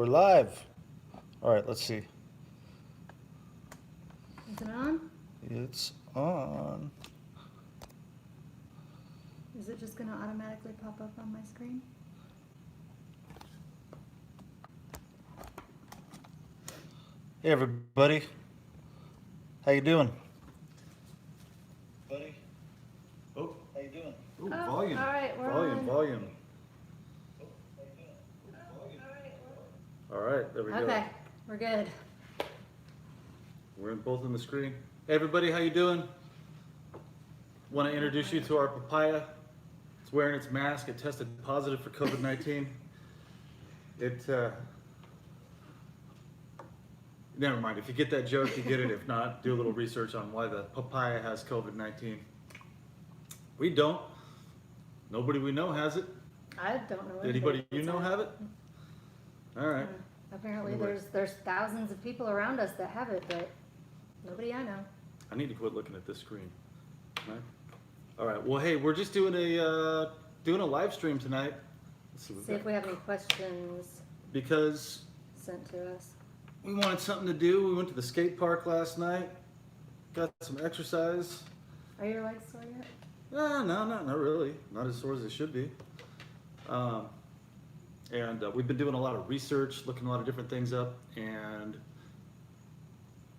We're live. All right, let's see. Is it on? It's on. Is it just going to automatically pop up on my screen? Hey, everybody. How you doing? Buddy. Oh, how you doing? Ooh, volume. All right, we're on. Volume. All right, there we go. Okay, we're good. We're both on the screen. Hey, everybody, how you doing? Want to introduce you to our papaya. It's wearing its mask. It tested positive for COVID-19. Never mind. If you get that joke, you get it. If not, do a little research on why the papaya has COVID-19. We don't. Nobody we know has it. I don't know. Anybody you know have it? All right. Apparently, there's thousands of people around us that have it, but nobody I know. I need to quit looking at this screen. All right. Well, hey, we're just doing a live stream tonight. Let's see if we have any questions because sent to us. We wanted something to do. We went to the skate park last night. Got some exercise. Are your legs sore yet? No, not really. Not as sore as they should be. And we've been doing a lot of research, looking a lot of different things up, and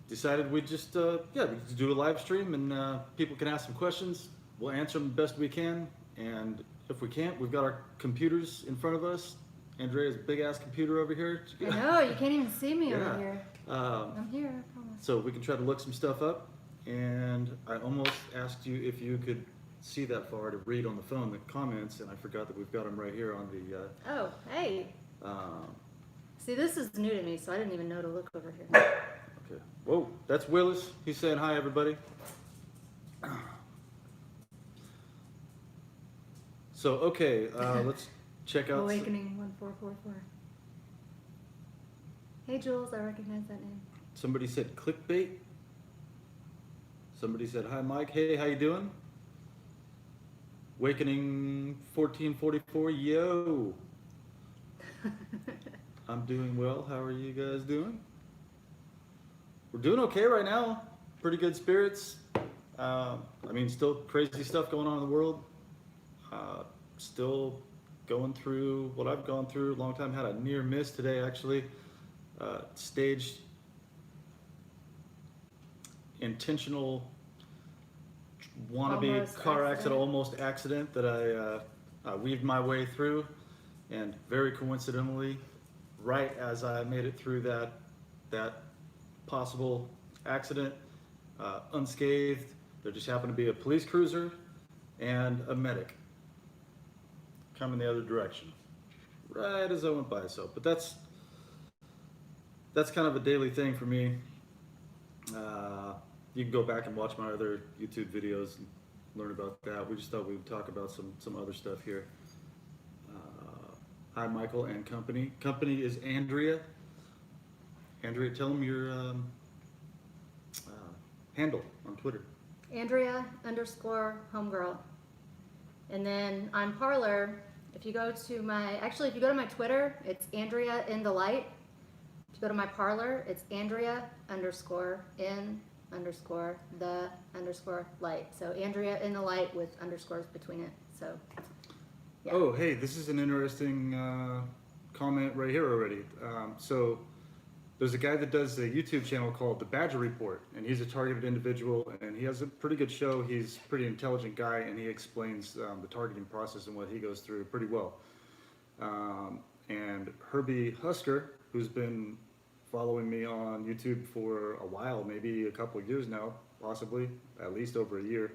decided we'd just, we could do a live stream, and people can ask some questions. We'll answer them the best we can, and if we can't, we've got our computers in front of us. Andrea's big ass computer over here. I know, you can't even see me over here. I'm here, I promise. So we can try to look some stuff up, and I almost asked you if you could see that far to read on the phone the comments, and I forgot that we've got them right here on the oh, hey. See, this is new to me, so I didn't even know to look over here. Okay. Whoa, that's Willis. He's saying hi, everybody. So, okay, let's check out Awakening 1444. Hey, Jules, I recognize that name. Somebody said clickbait. Somebody said hi, Mike. Hey, how you doing? Awakening 1444, yo. I'm doing well. How are you guys doing? We're doing okay right now. Pretty good spirits. Still crazy stuff going on in the world. Still going through what I've gone through. Long time, had a near miss today, actually. Staged intentional wannabe Almost car accident, accident. almost accident that I weaved my way through, and very coincidentally, right as I made it through that possible accident, unscathed, there just happened to be a police cruiser and a medic coming the other direction, right as I went by. So, but that's kind of a daily thing for me. You can go back and watch my other YouTube videos and learn about that. We just thought we would talk about some other stuff here. Hi, Michael and company. Company is Andrea. Andrea, tell them your handle on Twitter. Andrea_homegirl. And then on Parler, if you go to my Twitter, it's Andrea in the light. If you go to my Parler, it's Andrea_in_the_light. So Andrea in the light with underscores between it. So, yeah. Oh, hey, this is an interesting comment right here already. So there's a guy that does a YouTube channel called The Badger Report, and he's a targeted individual, and he has a pretty good show. He's a pretty intelligent guy, and he explains the targeting process and what he goes through pretty well. And Herbie Husker, who's been following me on YouTube for a while, maybe a couple of years now, possibly at least over a year,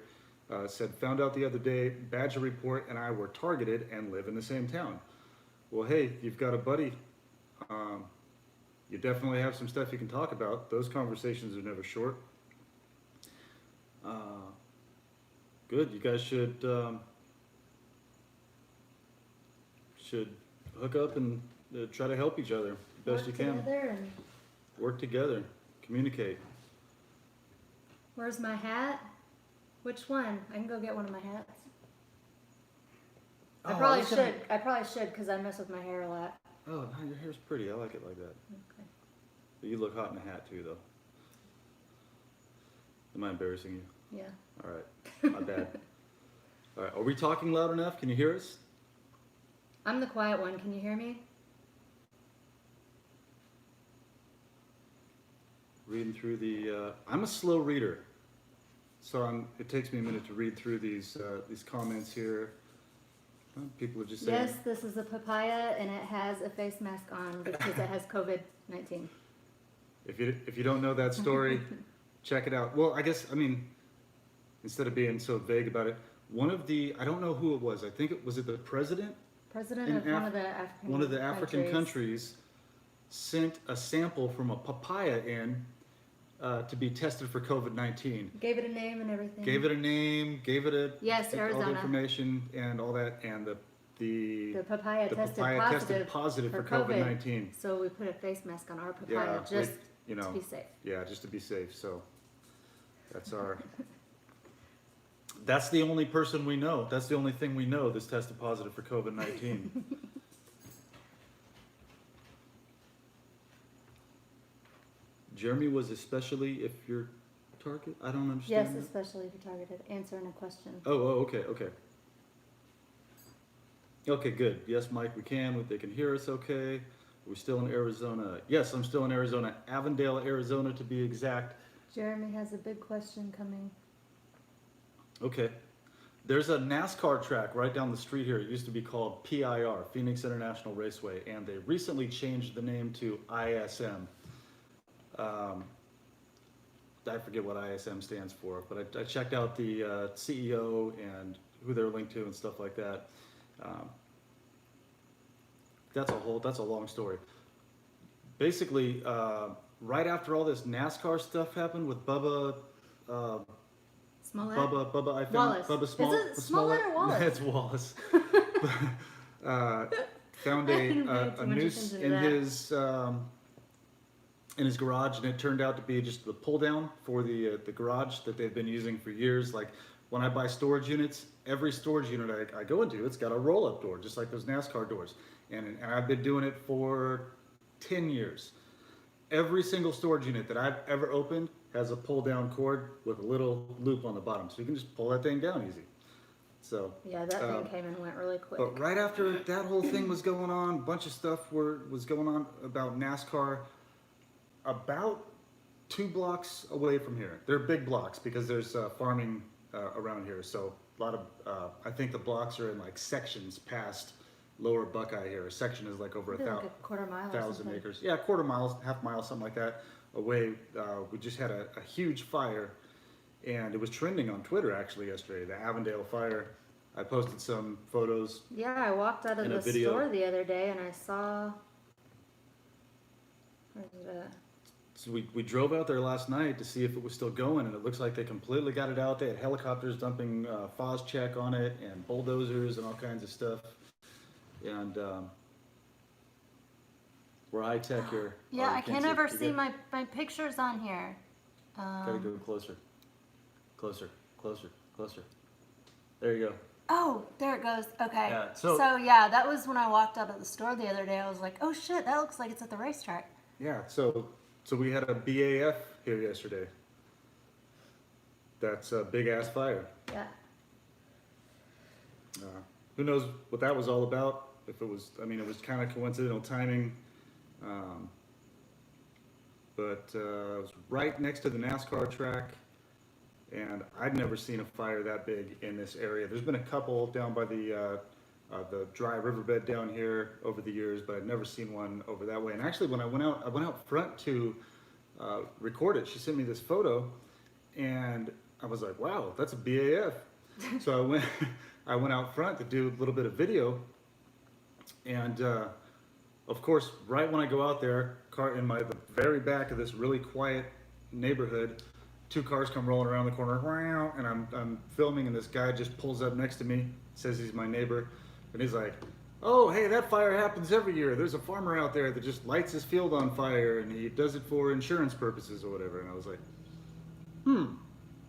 said, found out the other day, Badger Report and I were targeted and live in the same town. Well, hey, you've got a buddy. You definitely have some stuff you can talk about. Those conversations are never short. Good. You guys should hook up and try to help each other best you can. Work together. Communicate. Where's my hat? Which one? I can go get one of my hats. I probably should because I mess with my hair a lot. Oh, no, your hair's pretty. I like it like that. Okay. But you look hot in a hat too, though. Am I embarrassing you? Yeah. All right. My bad. All right. Are we talking loud enough? Can you hear us? I'm the quiet one. Can you hear me? Reading through the. I'm a slow reader, so it takes me a minute to read through these comments here. People are just saying. Yes, this is a papaya, and it has a face mask on because it has COVID-19. If you don't know that story, check it out. Well, I mean, instead of being so vague about it, I don't know who it was. I think was it the president? President In of one of the African countries sent a sample from a papaya in to be tested for COVID-19. Gave it a name and everything. Gave it a name, gave it a yes, all Arizona. the information and all that, and the papaya, tested positive for COVID-19. So we put a face mask on our papaya to be safe. Yeah, just to be safe. So that's our. That's the only person we know. That's the only thing we know that's tested positive for COVID-19. Jeremy was especially if you're target. I don't understand. Yes, that. especially if you're targeted. Answering a question. Oh, okay. Okay, good. Yes, Mike, we can. They can hear us okay. We're still in Arizona. Yes, I'm still in Arizona. Avondale, Arizona to be exact. Jeremy has a big question coming. Okay. There's a NASCAR track right down the street here. It used to be called PIR, Phoenix International Raceway, and they recently changed the name to ISM. I forget what ISM stands for, but I checked out the CEO and who they're linked to and stuff like that. That's a long story. Basically, right after all this NASCAR stuff happened with Bubba. Smollett? Bubba, I found Wallace. Bubba Smollett. Is it Smollett or Wallace? It's Wallace. Found a noose in his garage, and it turned out to be just the pull down for the garage that they've been using for years. Like when I buy storage units, every storage unit I go into, it's got a roll up door, just like those NASCAR doors, and I've been doing it for 10 years. Every single storage unit that I've ever opened has a pull down cord with a little loop on the bottom, so you can just pull that thing down easy. So yeah, that thing came and went really quick. But right after that whole thing was going on, a bunch of stuff was going on about NASCAR. About 2 blocks away from here, they're big blocks because there's farming around here. So a lot of I think the blocks are in like sections past Lower Buckeye here. A section is like over like a quarter mile, 1,000 acres. Yeah, quarter mile, half mile, something like that away. We just had a huge fire, and it was trending on Twitter actually yesterday. The Avondale fire. I posted some photos. Yeah, I walked out of the store the other day and I saw. Where's it at? So we drove out there last night to see if it was still going, and it looks like they completely got it out. They had helicopters dumping Phos-Chek on it and bulldozers and all kinds of stuff. And we're high tech here. Yeah, I can't ever see my pictures on here. Gotta go closer. Closer. There you go. Oh, there it goes. Okay. Yeah, so yeah, that was when I walked out of the store the other day. I was like, oh shit, that looks like it's at the racetrack. Yeah, so we had a BAF here yesterday. That's a big ass fire. Yeah. Who knows what that was all about? If it was, I mean, it was kind of coincidental timing. But it was right next to the NASCAR track, and I'd never seen a fire that big in this area. There's been a couple down by the dry riverbed down here over the years, but I'd never seen one over that way. And actually, when I went out front to record it. She sent me this photo, and I was like, "Wow, that's a BAF." So I went out front to do a little bit of video, and of course, right when I go out there, the very back of this really quiet neighborhood, 2 cars come rolling around the corner, and I'm filming, and this guy just pulls up next to me, says he's my neighbor, and he's like, "Oh, hey, that fire happens every year. There's a farmer out there that just lights his field on fire, and he does it for insurance purposes or whatever." And I was like,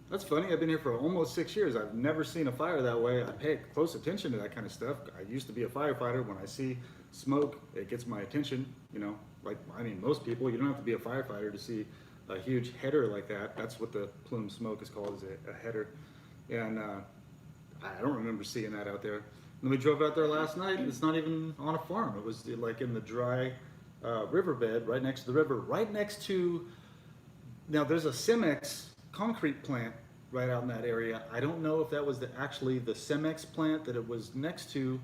that's funny. I've been here for almost 6 years. I've never seen a fire that way. I pay close attention to that kind of stuff. I used to be a firefighter. When I see smoke, it gets my attention, you know, like, I mean, most people, you don't have to be a firefighter to see a huge header like that. That's what the plume smoke is called, is a header. And I don't remember seeing that out there. And we drove out there last night, and it's not even on a farm. It was like in the dry riverbed right next to the river, right next to, now there's a Cemex concrete plant right out in that area. I don't know if that was actually the Cemex plant that it was next to,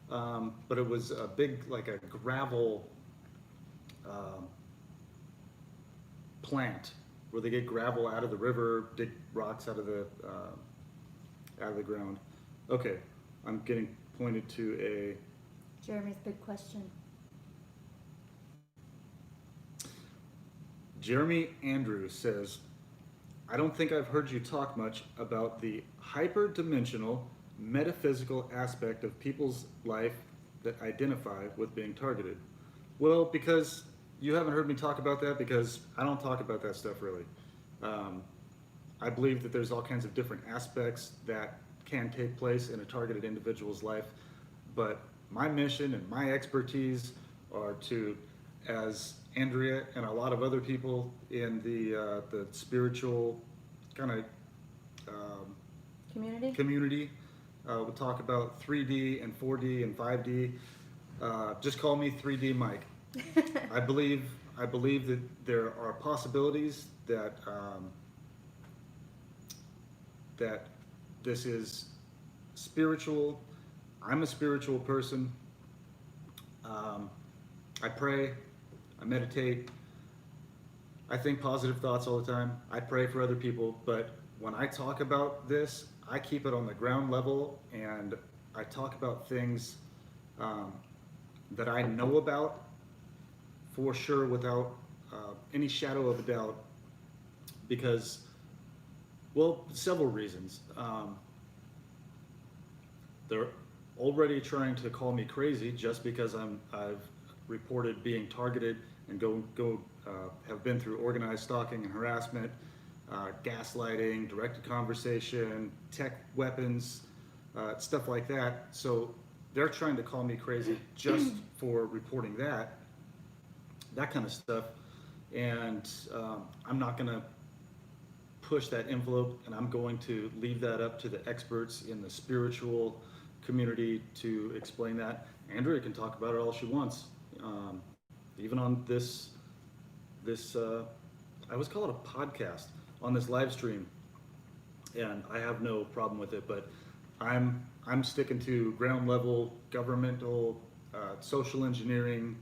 but it was a big, like a gravel plant where they get gravel out of the river, dig rocks out of the ground. Okay, I'm getting pointed to Jeremy's big question. Jeremy Andrews says, I don't think I've heard you talk much about the hyperdimensional metaphysical aspect of people's life that identify with being targeted. Well, because you haven't heard me talk about that, because I don't talk about that stuff really. I believe that there's all kinds of different aspects that can take place in a targeted individual's life, but my mission and my expertise are to, as Andrea and a lot of other people in the spiritual kind of community we'll talk about 3D and 4D and 5D. Just call me 3D Mike. I believe that there are possibilities that that this is spiritual. I'm a spiritual person. I pray. I meditate. I think positive thoughts all the time. I pray for other people, but when I talk about this, I keep it on the ground level, and I talk about things that I know about for sure, without any shadow of a doubt, because, well, several reasons. They're already trying to call me crazy just because I've reported being targeted and have been through organized stalking and harassment, gaslighting, directed conversation, tech weapons, stuff like that. So they're trying to call me crazy just for reporting that kind of stuff. And I'm not going to push that envelope, and I'm going to leave that up to the experts in the spiritual community to explain that. Andrea can talk about it all she wants. Even on this I always call it a podcast, on this live stream, and I have no problem with it, but I'm sticking to ground level governmental social engineering,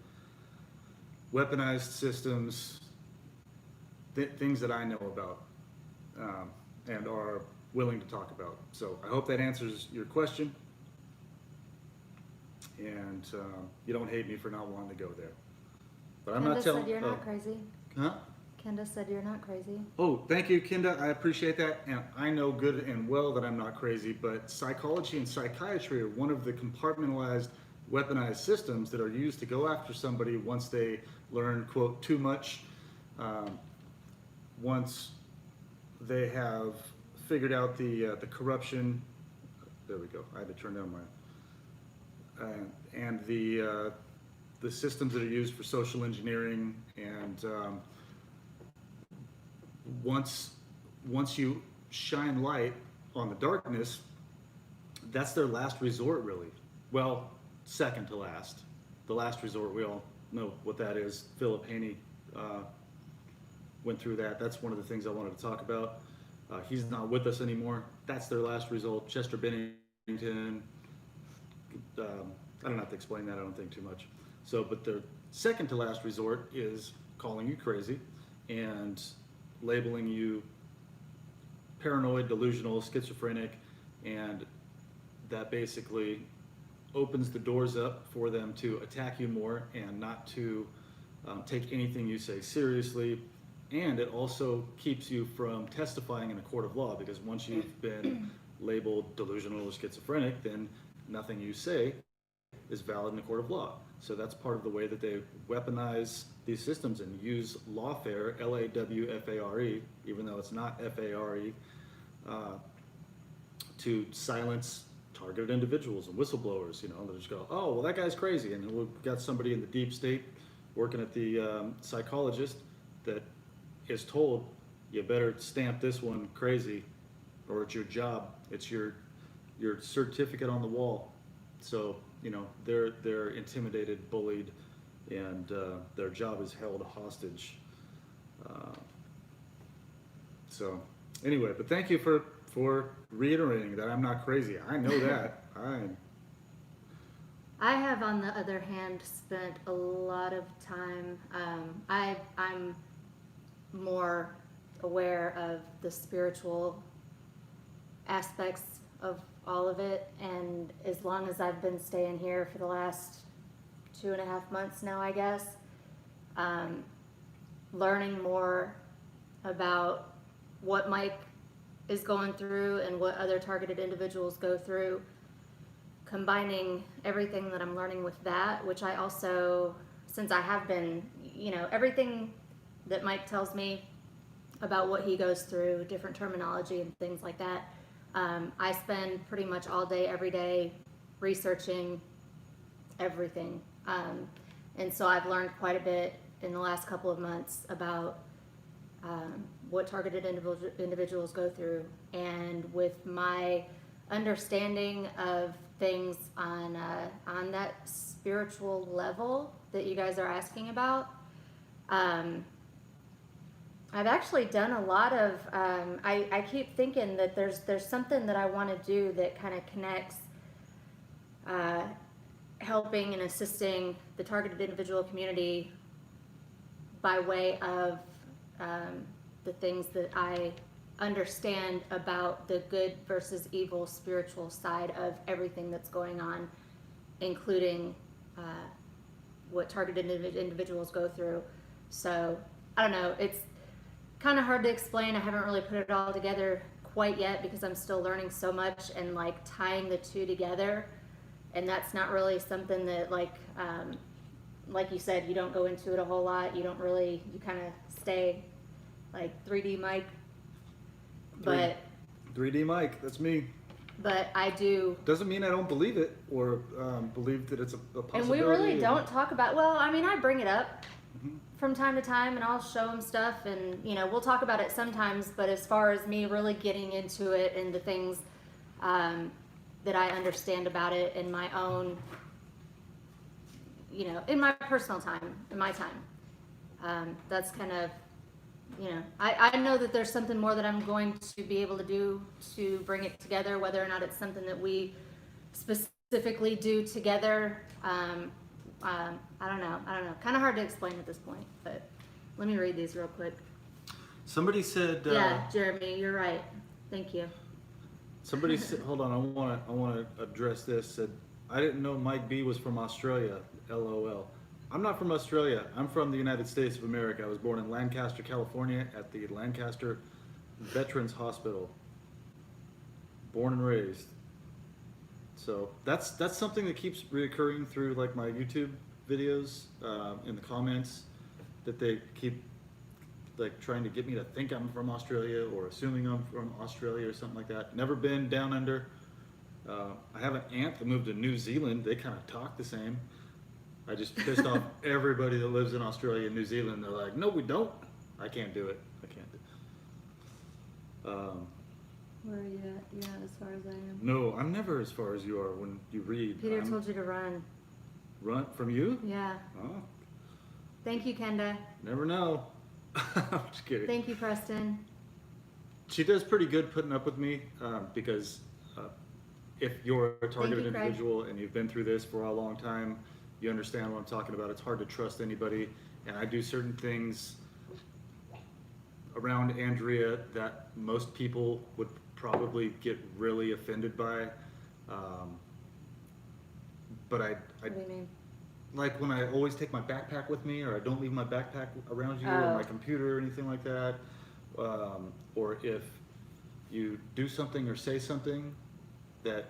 weaponized systems, things that I know about and are willing to talk about. So I hope that answers your question, and you don't hate me for not wanting to go there. But I'm not telling. Said you're not crazy. Huh? Kenda said you're not crazy. Oh, thank you, Kenda. I appreciate that, and I know good and well that I'm not crazy. But psychology and psychiatry are one of the compartmentalized, weaponized systems that are used to go after somebody once they learn, quote, too much. Once they have figured out the corruption. There we go. I had to turn down my and the systems that are used for social engineering, and once you shine light on the darkness, that's their last resort, really. Well, second to last. The last resort, we all know what that is. Philip Haney went through that. That's one of the things I wanted to talk about. He's not with us anymore. That's their last result. Chester Bennington. I don't have to explain that, I don't think, too much. So, but the second to last resort is calling you crazy and labeling you paranoid, delusional, schizophrenic, and that basically opens the doors up for them to attack you more and not to take anything you say seriously. And it also keeps you from testifying in a court of law, because once you've been labeled delusional or schizophrenic, then nothing you say is valid in a court of law. So that's part of the way that they weaponize these systems and use lawfare, L-A-W-F-A-R-E, even though it's not F-A-R-E, to silence targeted individuals and whistleblowers, you know, they just go, oh, well, that guy's crazy. And we've got somebody in the deep state working at the psychologist that is told, you better stamp this one crazy or it's your job. It's your certificate on the wall. So, you know, they're intimidated, bullied, and their job is held hostage. So anyway, but thank you for reiterating that I'm not crazy. I know that. I have, on the other hand, spent a lot of time. I'm more aware of the spiritual aspects of all of it, and as long as I've been staying here for the last 2.5 months now, I guess, learning more about what Mike is going through and what other targeted individuals go through, combining everything that I'm learning with that, which I also, since I have been, you know, everything that Mike tells me about what he goes through, different terminology and things like that, I spend pretty much all day, every day researching everything. And so I've learned quite a bit in the last couple of months about what targeted individuals go through. And with my understanding of things on that spiritual level that you guys are asking about, I've actually done a lot of, I keep thinking that there's something that I want to do that kind of connects helping and assisting the targeted individual community by way of the things that I understand about the good versus evil spiritual side of everything that's going on, including what targeted individuals go through. So I don't know, it's kind of hard to explain. I haven't really put it all together quite yet because I'm still learning so much and like tying the two together. And that's not really something that like you said, you don't go into it a whole lot. You don't really, you kind of stay like 3D Mike. But 3D Mike, that's me. But I do. Doesn't mean I don't believe it or believe that it's a possibility. And we really don't talk about, well, I mean, I bring it up Mm-hmm. from time to time and I'll show them stuff and, you know, we'll talk about it sometimes, but as far as me really getting into it and the things that I understand about it in my own, you know, in my personal time, in my time, that's kind of, you know, I know that there's something more that I'm going to be able to do to bring it together, whether or not it's something that we specifically do together. I don't know. Kind of hard to explain at this point, but let me read these real quick. Somebody said. Yeah, Jeremy, you're right. Thank you. Somebody said, hold on, I want to address this. Said, I didn't know Mike B was from Australia. LOL. I'm not from Australia. I'm from the United States of America. I was born in Lancaster, California, at the Lancaster Veterans Hospital. Born and raised. So that's something that keeps reoccurring through like my YouTube videos, in the comments, that they keep like trying to get me to think I'm from Australia or assuming I'm from Australia or something like that. Never been down under. I have an aunt that moved to New Zealand. They kind of talk the same. I just pissed off everybody that lives in Australia and New Zealand. They're like, no, we don't. I can't do it. I can't do it. Where are you at? You're not as far as I am. No, I'm never as far as you are when you read. Peter told you to run. Run from you? Yeah. Oh, Thank you, Kenda. never know. I'm just kidding. Thank you, Preston. She does pretty good putting up with me, because if you're a targeted you, Craig. individual and you've been through this for a long time, you understand what I'm talking about. It's hard to trust anybody, and I do certain things around Andrea that most people would probably get really offended by. But What do you mean? like when I always take my backpack with me, or I don't leave my backpack around you, Oh. or my computer or anything like that, or if you do something or say something that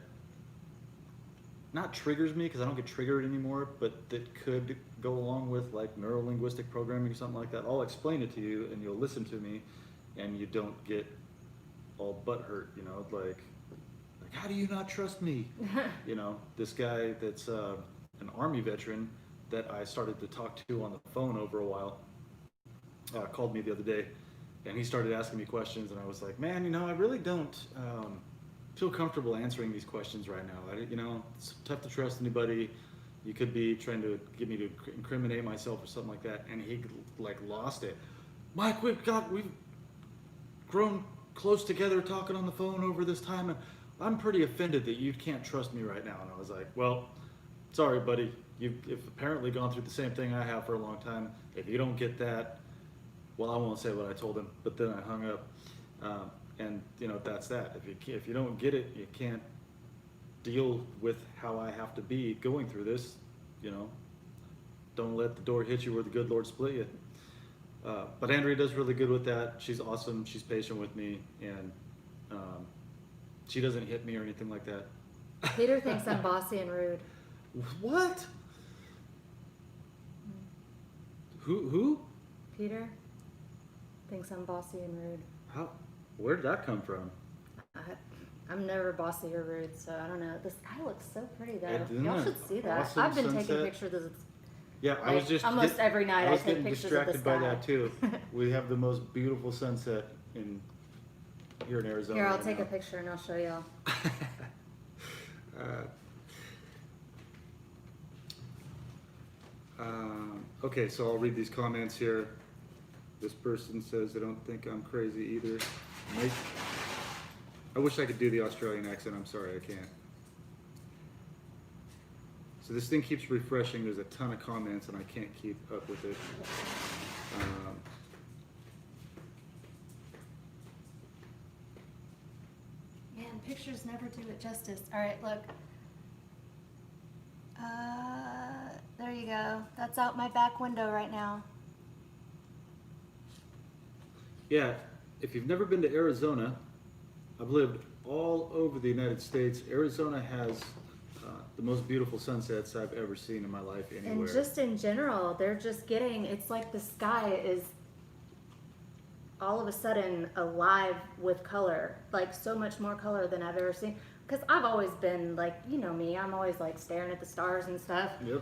not triggers me, because I don't get triggered anymore, but that could go along with like neuro-linguistic programming or something like that, I'll explain it to you and you'll listen to me and you don't get all butthurt, you know, like like, how do you not trust me? You know, this guy that's an Army veteran that I started to talk to on the phone over a while called me the other day, and he started asking me questions, and I was like, man, you know, I really don't feel comfortable answering these questions right now. You know, it's tough to trust anybody. You could be trying to get me to incriminate myself or something like that. And he like lost it. Mike, we've grown close together talking on the phone over this time, and I'm pretty offended that you can't trust me right now. And I was like, well, sorry, buddy. You've apparently gone through the same thing I have for a long time. If you don't get that, well, I won't say what I told him, but then I hung up. And you know, that's that. If you don't get it, you can't deal with how I have to be going through this. You know, don't let the door hit you where the good Lord split you. But Andrea does really good with that. She's awesome. She's patient with me, and she doesn't hit me or anything like that. Peter thinks I'm bossy and rude. What? Who? Peter thinks I'm bossy and rude. How? Where did that come from? I'm never bossy or rude, so I don't know. The sky looks so pretty though. Isn't Y'all it should see that. awesome I've been taking sunset? pictures of Yeah, I was like, just almost every night. I was take getting pictures distracted of the by sky. that too. We have the most beautiful sunset here in Arizona. Here, I'll right take now. a picture and I'll show y'all. Okay, so I'll read these comments here. This person says, I don't think I'm crazy either. Mike, I wish I could do the Australian accent. I'm sorry, I can't. So this thing keeps refreshing. There's a ton of comments and I can't keep up with it. Man, pictures never do it justice. All right, look. There you go. That's out my back window right now. Yeah, if you've never been to Arizona, I've lived all over the United States. Arizona has the most beautiful sunsets I've ever seen in my life anywhere. And just in general, they're just getting, it's like the sky is all of a sudden alive with color, like so much more color than I've ever seen. Because I've always been like, you know me, I'm always like staring at the stars and stuff. Yep.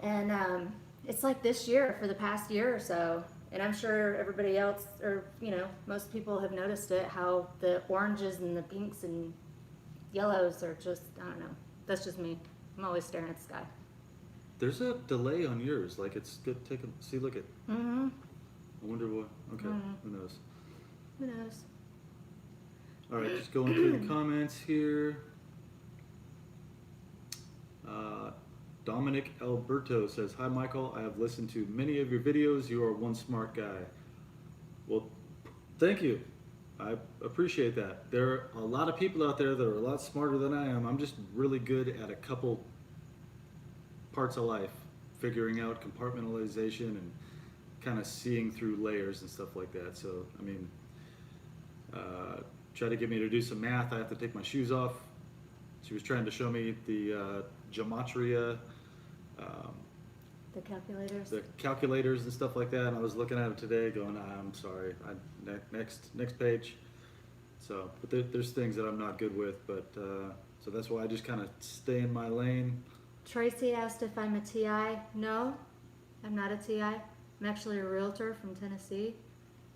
And it's like this year for the past year or so. And I'm sure everybody else, or, you know, most people have noticed it, how the oranges and the pinks and yellows are just, I don't know. That's just me. I'm always staring at the sky. There's a delay on yours. Like it's good. See, look at. Mm-hmm. I wonder what. Okay, who knows? Who knows? All right, just going through the comments here. Dominic Alberto says, "Hi, Michael. I have listened to many of your videos. You are one smart guy." Well, thank you. I appreciate that. There are a lot of people out there that are a lot smarter than I am. I'm just really good at a couple parts of life, figuring out compartmentalization and kind of seeing through layers and stuff like that. So, I mean, try to get me to do some math. I have to take my shoes off. She was trying to show me the gematria, The calculators. the calculators and stuff like that. And I was looking at it today going, I'm sorry, next page. So, but there's things that I'm not good with, but so that's why I just kind of stay in my lane. Tracy asked if I'm a TI. No, I'm not a TI. I'm actually a realtor from Tennessee.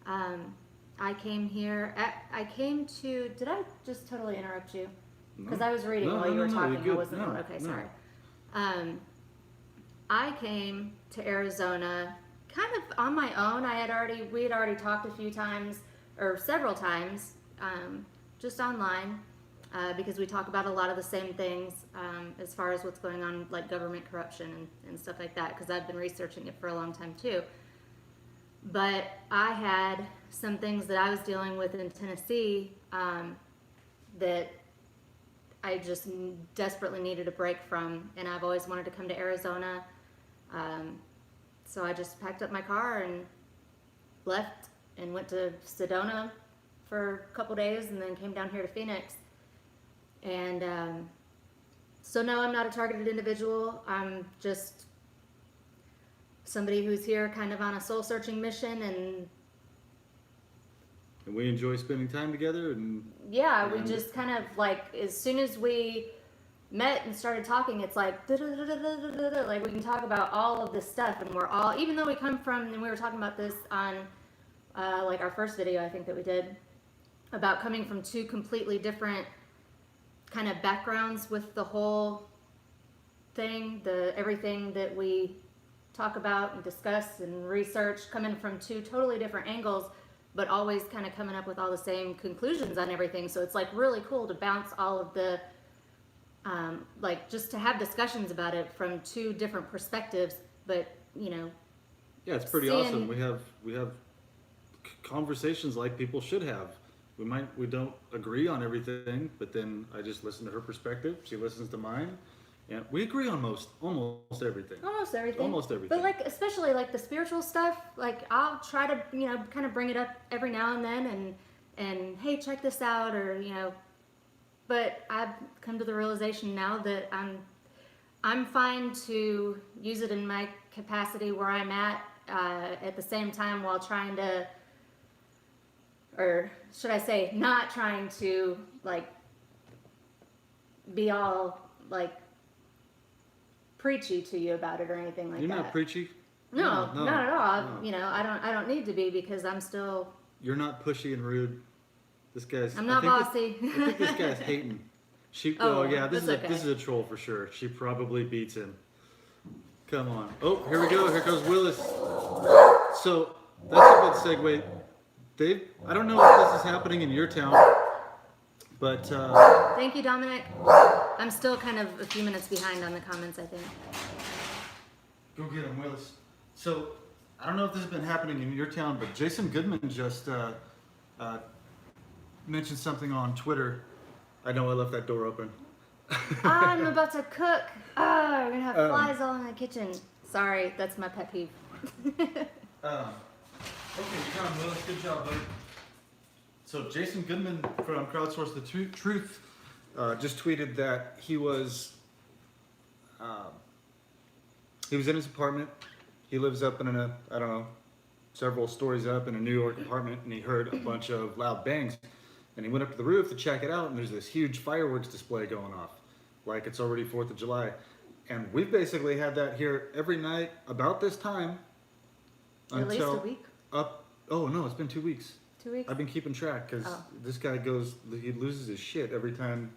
I came here, did I just totally interrupt you? Because I was reading while you were talking. I wasn't, okay, sorry. I came to Arizona kind of on my own. We had already talked a few times, or several times, just online, because we talk about a lot of the same things as far as what's going on, like government corruption and stuff like that, because I've been researching it for a long time too. But I had some things that I was dealing with in Tennessee that I just desperately needed a break from, and I've always wanted to come to Arizona. So I just packed up my car and left and went to Sedona for a couple days and then came down here to Phoenix. And so no, I'm not a targeted individual. I'm just somebody who's here kind of on a soul-searching mission, and and we enjoy spending time together. And yeah, we just kind of like, as soon as we met and started talking, it's like, like we can talk about all of this stuff, and we're all, even though we come from, and we were talking about this on like our first video I think that we did, about coming from two completely different kind of backgrounds with the whole thing, everything that we talk about and discuss and research, coming from two totally different angles, but always kind of coming up with all the same conclusions on everything. So it's like really cool to bounce all of the like just to have discussions about it from two different perspectives, but you know. Yeah, it's pretty awesome. We have conversations like people should have. We don't agree on everything, but then I just listen to her perspective. She listens to mine, and we agree on almost everything. Almost everything. Almost everything. But like, especially like the spiritual stuff, like I'll try to, you know, kind of bring it up every now and then, and hey, check this out, or you know. But I've come to the realization now that I'm fine to use it in my capacity where I'm at the same time, while trying to, or should I say, not trying to like be all like preachy to you about it or anything like that. You're not preachy? No, No, not at all. no. You know, I don't need to be, because I'm still. You're not pushy and rude. This guy's. I'm not bossy. I think this guy's hating. Oh, yeah, this that's okay. is a troll for sure. She probably beats him. Come on. Oh, here we go. Here goes Willis. So that's a good segue. Dave, I don't know if this is happening in your town, but Thank you, Dominic. I'm still kind of a few minutes behind on the comments, I think. go get him, Willis. So I don't know if this has been happening in your town, but Jason Goodman just mentioned something on Twitter. I know I left that door open. I'm about to cook. Oh, we're gonna have flies all in the kitchen. Sorry, that's my pet peeve. Okay, you got him, Willis. Good job, buddy. So Jason Goodman from Crowdsource the Truth just tweeted that he was in his apartment. He lives up in I don't know, several stories up in a New York apartment, and he heard a bunch of loud bangs. And he went up to the roof to check it out, and there's this huge fireworks display going off, like it's already 4th of July. And we've basically had that here every night about this time. At least a week? Oh no, it's been 2 weeks. 2 weeks? I've been keeping track, because this guy he loses his shit every time.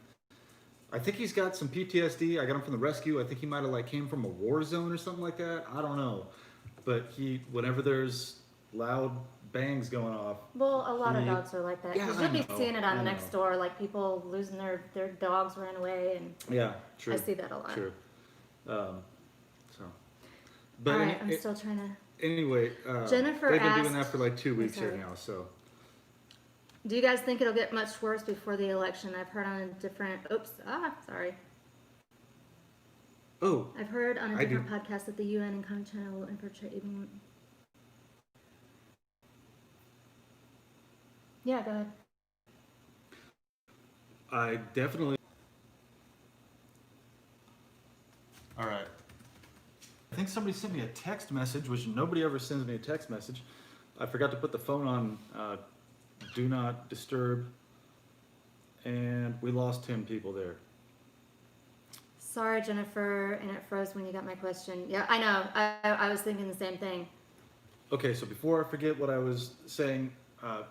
I think he's got some PTSD. I got him from the rescue. I think he might have came from a war zone or something like that. I don't know. But whenever there's loud bangs going off. Well, a lot of dogs are like that. Yeah, Because you'll be seeing it on the next door, like people losing their dogs ran away, and yeah, true. I see that a lot. True. But all right, I'm still trying to. Anyway, Jennifer they've been asked, doing that for 2 weeks here now. So, do you guys think it'll get much worse before the election? I've heard on a different. Sorry. Oh. I've heard on a different podcast that the UN and Communist China will infiltrate even. Yeah, go ahead. I definitely. All right. I think somebody sent me a text message, which nobody ever sends me a text message. I forgot to put the phone on do not disturb, and we lost 10 people there. Sorry, Jennifer, and it froze when you got my question. Yeah, I know. I was thinking the same thing. Okay, so before I forget what I was saying,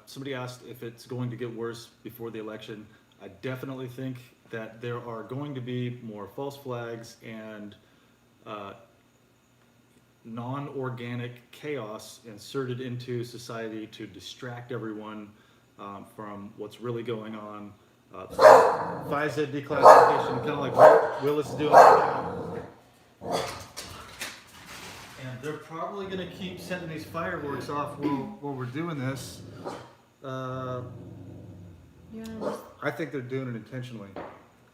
somebody asked if it's going to get worse before the election. I definitely think that there are going to be more false flags and non-organic chaos inserted into society to distract everyone from what's really going on. FISA declassification, kind of like what Willis is doing right now. And they're probably going to keep sending these fireworks off while we're doing this. I think they're doing it intentionally.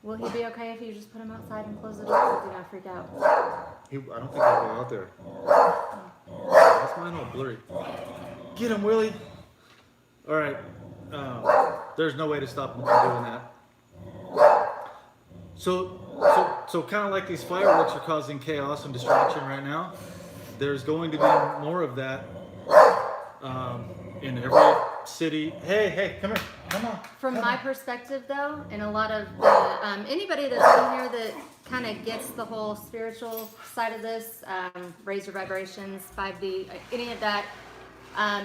Will he be okay if you just put him outside and close the door, or is he gonna freak out? I don't think he'll go out there. That's mine all blurry. Get him, Willie. All right. There's no way to stop him from doing that. So kind of like these fireworks are causing chaos and distraction right now. There's going to be more of that in every city. Hey, come here, come on. From come my on. perspective, though, and a lot of the anybody that's in here that kind of gets the whole spiritual side of this, raise your vibrations, 5D, any of that,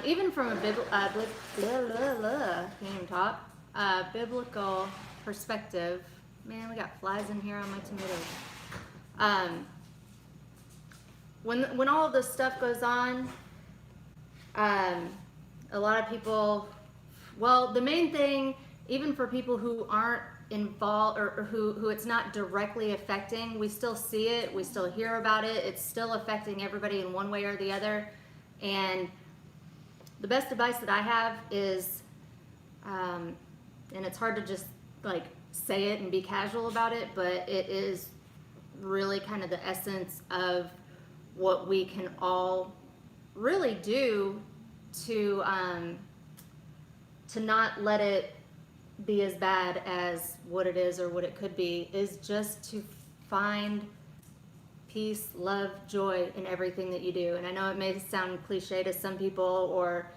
even from a can't even talk, biblical perspective. Man, we got flies in here on my tomatoes. When all of this stuff goes on, a lot of people, well, the main thing, even for people who aren't involved or who it's not directly affecting, we still see it, we still hear about it, it's still affecting everybody in one way or the other. And the best advice that I have is, and it's hard to just like say it and be casual about it, but it is really kind of the essence of what we can all really do to not let it be as bad as what it is or what it could be, is just to find peace, love, joy in everything that you do. And I know it may sound cliche to some people, or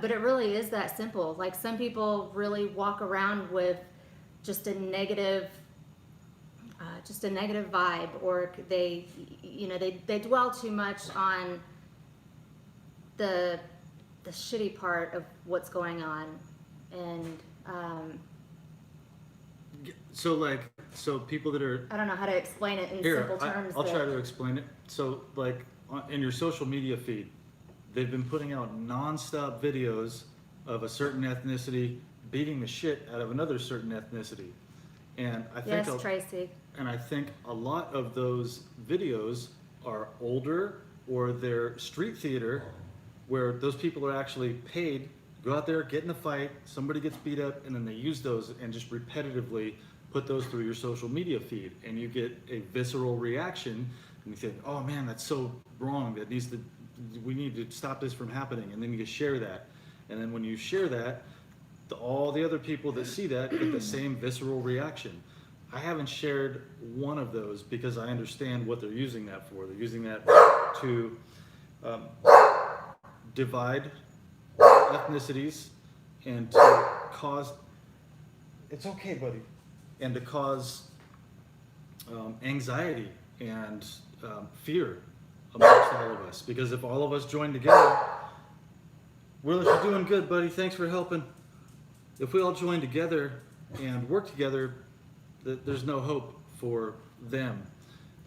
but it really is that simple. Like, some people really walk around with just a negative vibe, or they dwell too much on the shitty part of what's going on. And So people that are I don't know how to explain it in here, simple terms. I'll try to explain it. So like in your social media feed, they've been putting out non-stop videos of a certain ethnicity beating the shit out of another certain ethnicity. And I think Yes, Tracy. and I think a lot of those videos are older, or they're street theater, where those people are actually paid, go out there, get in a fight, somebody gets beat up, and then they use those and just repetitively put those through your social media feed, and you get a visceral reaction, and you think, oh man, that's so wrong, we need to stop this from happening, and then you share that. And then when you share that, all the other people that see that get the same visceral reaction. I haven't shared one of those because I understand what they're using that for. They're using that to divide ethnicities and to cause, it's okay, buddy, and to cause anxiety and fear amongst all of us. Because if all of us join together, Willis, you're doing good, buddy. Thanks for helping. If we all join together and work together, there's no hope for them,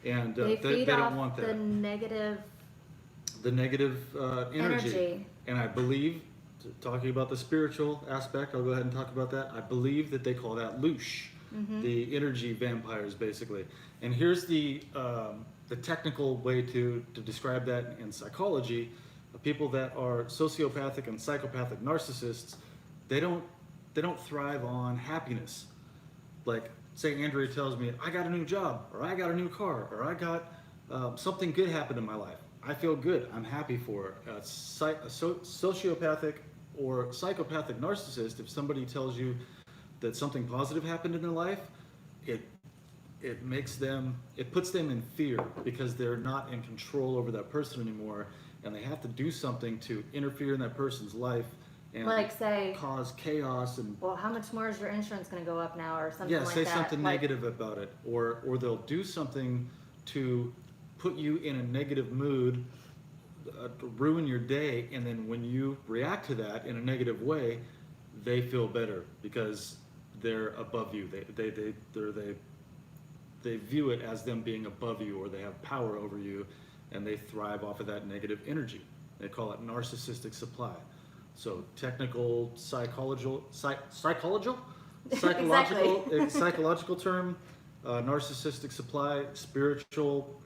and They feed off don't want that. the negative Energy. And I believe, talking about the spiritual aspect, I'll go ahead and talk about that. I believe that they call that loosh, the energy vampires, basically. And here's the technical way to describe that in psychology. People that are sociopathic and psychopathic narcissists, they don't thrive on happiness. Like, say Andrea tells me, I got a new job, or I got a new car, or I got something good happened in my life. I feel good. I'm happy for it. A sociopathic or psychopathic narcissist, if somebody tells you that something positive happened in their life, it puts them in fear, because they're not in control over that person anymore, and they have to do something to interfere in that person's life and Like, say, cause chaos and well, how much more is your insurance going to go up now, or something like that? say something negative about it, or they'll do something to put you in a negative mood, to ruin your day, and then when you react to that in a negative way, they feel better because they're above you. They view it as them being above you, or they have power over you, and they thrive off of that negative energy. They call it narcissistic supply. So technical psychological term, narcissistic supply, spiritual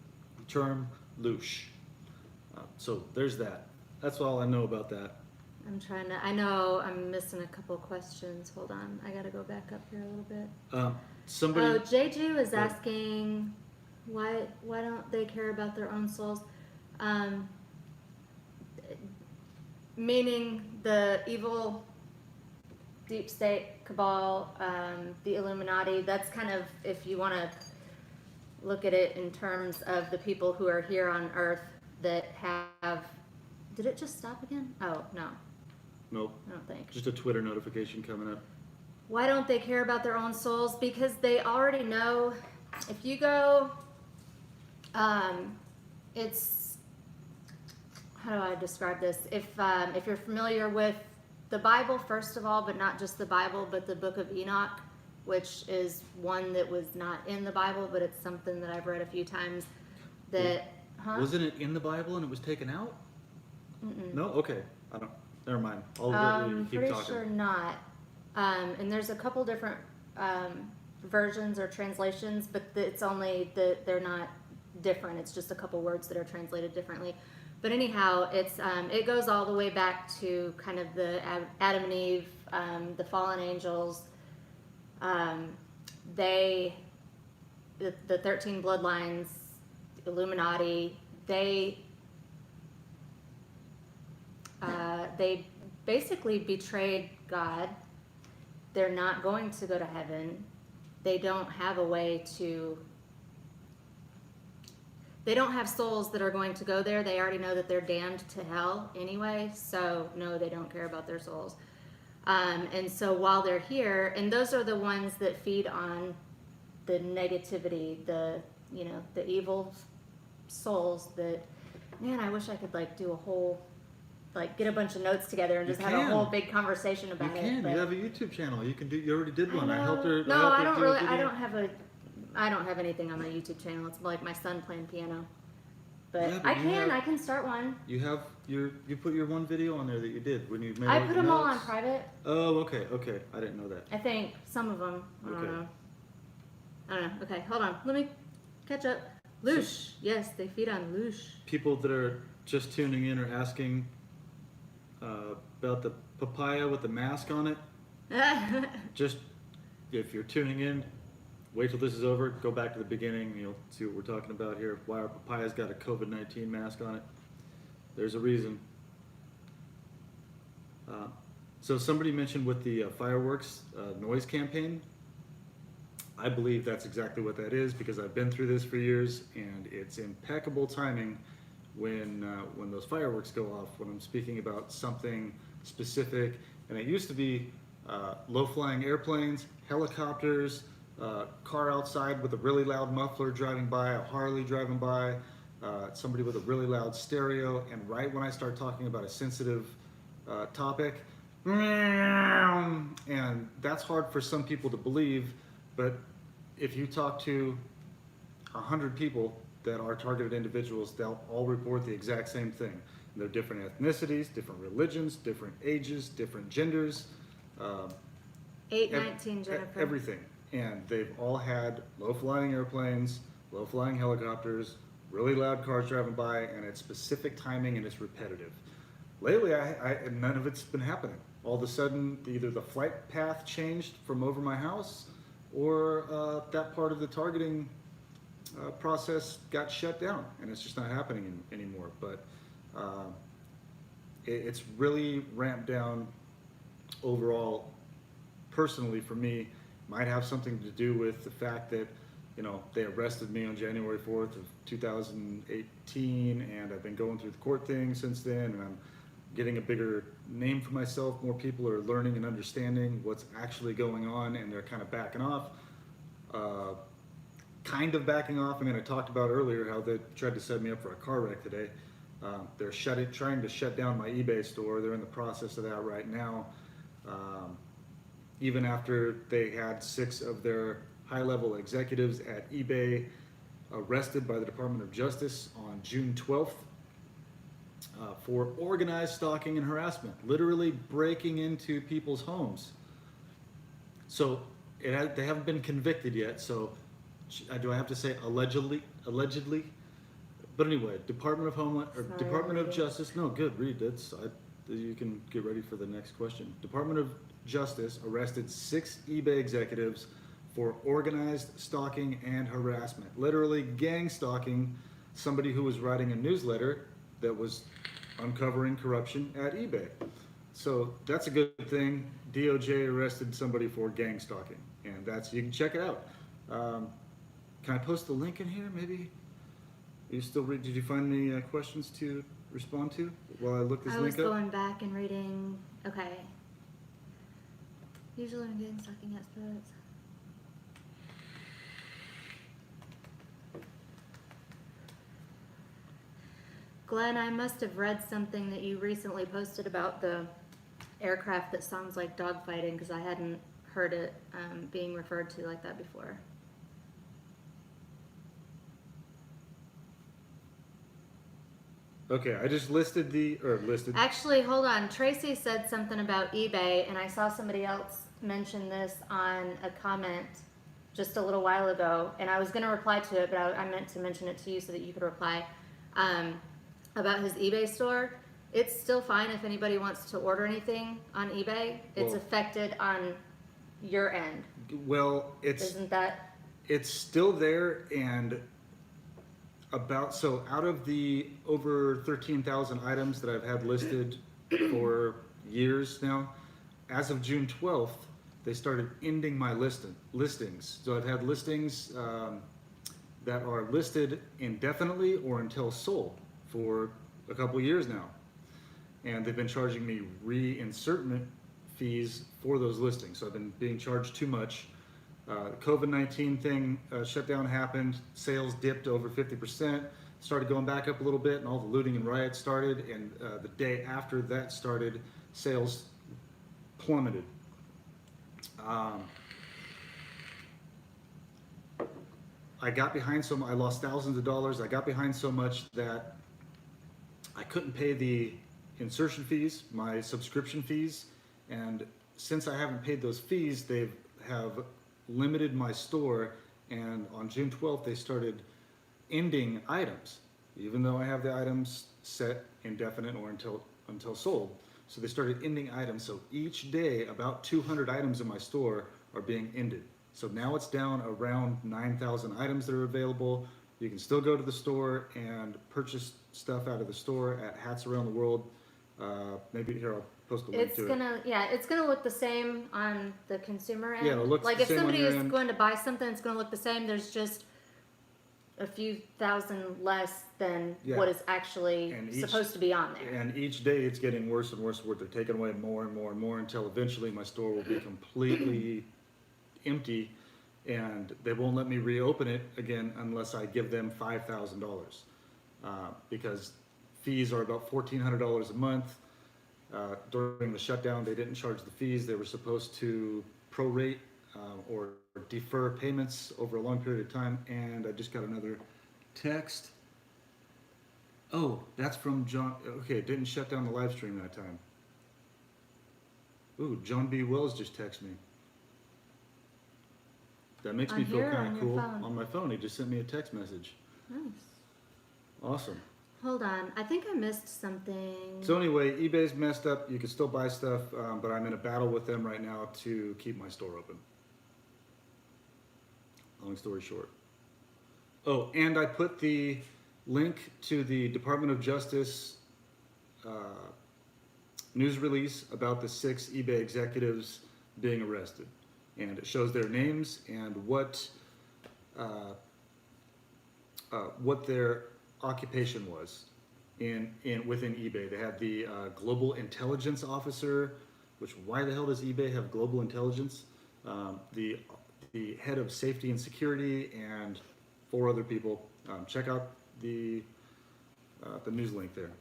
term, loosh. So there's that. That's all I know about that. I know I'm missing a couple questions. Hold on. I got to go back up here a little bit. Jeju is asking, why don't they care about their own souls? Meaning the evil deep state cabal, the Illuminati. That's kind of, if you want to look at it in terms of the people who are here on Earth that have Did it just stop again? Oh, no, Nope, I don't think. just a Twitter notification coming up. Why don't they care about their own souls? Because they already know. If you go, it's, how do I describe this? If you're familiar with the Bible, first of all, but not just the Bible, but the book of Enoch, which is one that was not in the Bible, but it's something that I've read a few times. That, huh? Wasn't it in the Bible and it was taken out? Mm-mm. No? Okay. I don't. Never mind. I'll let you keep Pretty talking. sure not. And there's a couple different versions or translations, but it's only that they're not different. It's just a couple words that are translated differently. But anyhow, it goes all the way back to kind of the Adam and Eve, the fallen angels. The 13 bloodlines, Illuminati. They basically betrayed God. They're not going to go to heaven. They don't have a way to. They don't have souls that are going to go there. They already know that they're damned to hell anyway. So no, they don't care about their souls. And so while they're here, and those are the ones that feed on the negativity, the evil souls that, man, I wish I could do a whole, get a bunch of notes together and just have a whole big conversation about it. You have a YouTube channel. You can do. You already did one. I I helped her. No, I helped don't her do a really. I video. don't have anything on my YouTube channel. It's like my son playing piano. But Yeah, but I can start one. You have you put your one video on there that you did when you made. I all put your them all on notes? private. Oh, okay. I didn't know that. I think some of them. I don't Okay. know. I don't know. Okay, hold on. Let me catch up. Loosh. Yes, they feed on loosh. People that are just tuning in are asking about the papaya with the mask on it. Just if you're tuning in, wait till this is over. Go back to the beginning. You'll see what we're talking about here. Why our papaya's got a COVID-19 mask on it. There's a reason. So somebody mentioned with the fireworks noise campaign. I believe that's exactly what that is because I've been through this for years, and it's impeccable timing when those fireworks go off. When I'm speaking about something specific, and it used to be low-flying airplanes, helicopters, car outside with a really loud muffler driving by, a Harley driving by, somebody with a really loud stereo, and right when I start talking about a sensitive topic, and that's hard for some people to believe, but if you talk to 100 people that are targeted individuals, they'll all report the exact same thing. They're different ethnicities, different religions, different ages, different genders. 819, Jennifer. Everything. And they've all had low-flying airplanes, low-flying helicopters, really loud cars driving by, and it's specific timing and it's repetitive. Lately, none of it's been happening. All of a sudden, either the flight path changed from over my house, or that part of the targeting process got shut down, and it's just not happening anymore. But it's really ramped down overall. Personally, for me, might have something to do with the fact that they arrested me on January 4th of 2018, and I've been going through the court thing since then, and I'm getting a bigger name for myself. More people are learning and understanding what's actually going on, and they're kind of backing off. I mean, I talked about earlier how they tried to set me up for a car wreck today. They're trying to shut down my eBay store. They're in the process of that right now. Even after they had 6 of their high-level executives at eBay arrested by the Department of Justice on June 12th for organized stalking and harassment, literally breaking into people's homes. So they haven't been convicted yet, so do I have to say allegedly? Allegedly? But anyway, Department of Justice, no, good, read, you can get ready for the next question. Department of Justice arrested 6 eBay executives for organized stalking and harassment, literally gang stalking somebody who was writing a newsletter that was uncovering corruption at eBay. So that's a good thing. DOJ arrested somebody for gang stalking, and you can check it out. Can I post the link in here? Maybe. Did you find any questions to respond to while I look this I was link up? going back and reading. Okay. Usually I'm getting sucking at spirits. Glenn, I must have read something that you recently posted about the aircraft that sounds like dogfighting, because I hadn't heard it being referred to like that before. Okay, I just listed Actually, hold on. Tracy said something about eBay, and I saw somebody else mention this on a comment just a little while ago, and I was going to reply to it, but I meant to mention it to you so that you could reply. About his eBay store. It's still fine if anybody wants to order anything on eBay. It's Well- affected on your end. Well, Isn't that? it's still there, and so out of the over 13,000 items that I've had listed for years now, as of June 12th, they started ending my listings. So I've had listings that are listed indefinitely or until sold for a couple years now. And they've been charging me reinsertment fees for those listings. So I've been being charged too much. COVID-19 thing, shutdown happened, sales dipped over 50%, started going back up a little bit, and all the looting and riots started, and the day after that started, sales plummeted. I got behind I lost thousands of dollars. I got behind so much that I couldn't pay the insertion fees, my subscription fees, and since I haven't paid those fees, they have limited my store, and on June 12th they started ending items, even though I have the items set indefinite or until sold. So they started ending items. So each day about 200 items in my store are being ended. So now it's down around 9,000 items that are available. You can still go to the store and purchase stuff out of the store at Hats Around the World. Maybe here I'll post a link It's to it. it's gonna look the same on the consumer end. Yeah, it'll look like the if same on somebody your is end. going to buy something, it's gonna look the same. There's just a few thousand less than Yeah. what is actually And each- supposed to be on there. And each day it's getting worse and worse. They're taking away more and more and more until eventually my store will be completely empty, and they won't let me reopen it again unless I give them $5,000, because fees are about $1,400 a month. During the shutdown, they didn't charge the fees. They were supposed to prorate or defer payments over a long period of time. And I just got another text. Oh, that's from John. Okay, it didn't shut down the live stream that time. Ooh, John B. Wells just texted me. That makes me On feel here or kind on of your cool. phone? On my phone, he just sent me a text message. Nice. Awesome. Hold on, I think I missed something. So anyway, eBay's messed up. You can still buy stuff, but I'm in a battle with them right now to keep my store open. Long story short. Oh, and I put the link to the Department of Justice news release about the 6 eBay executives being arrested. And it shows their names and what their occupation was within eBay. They had the global intelligence officer, which why the hell does eBay have global intelligence? The head of safety and security, and 4 other people. Check out the news link there.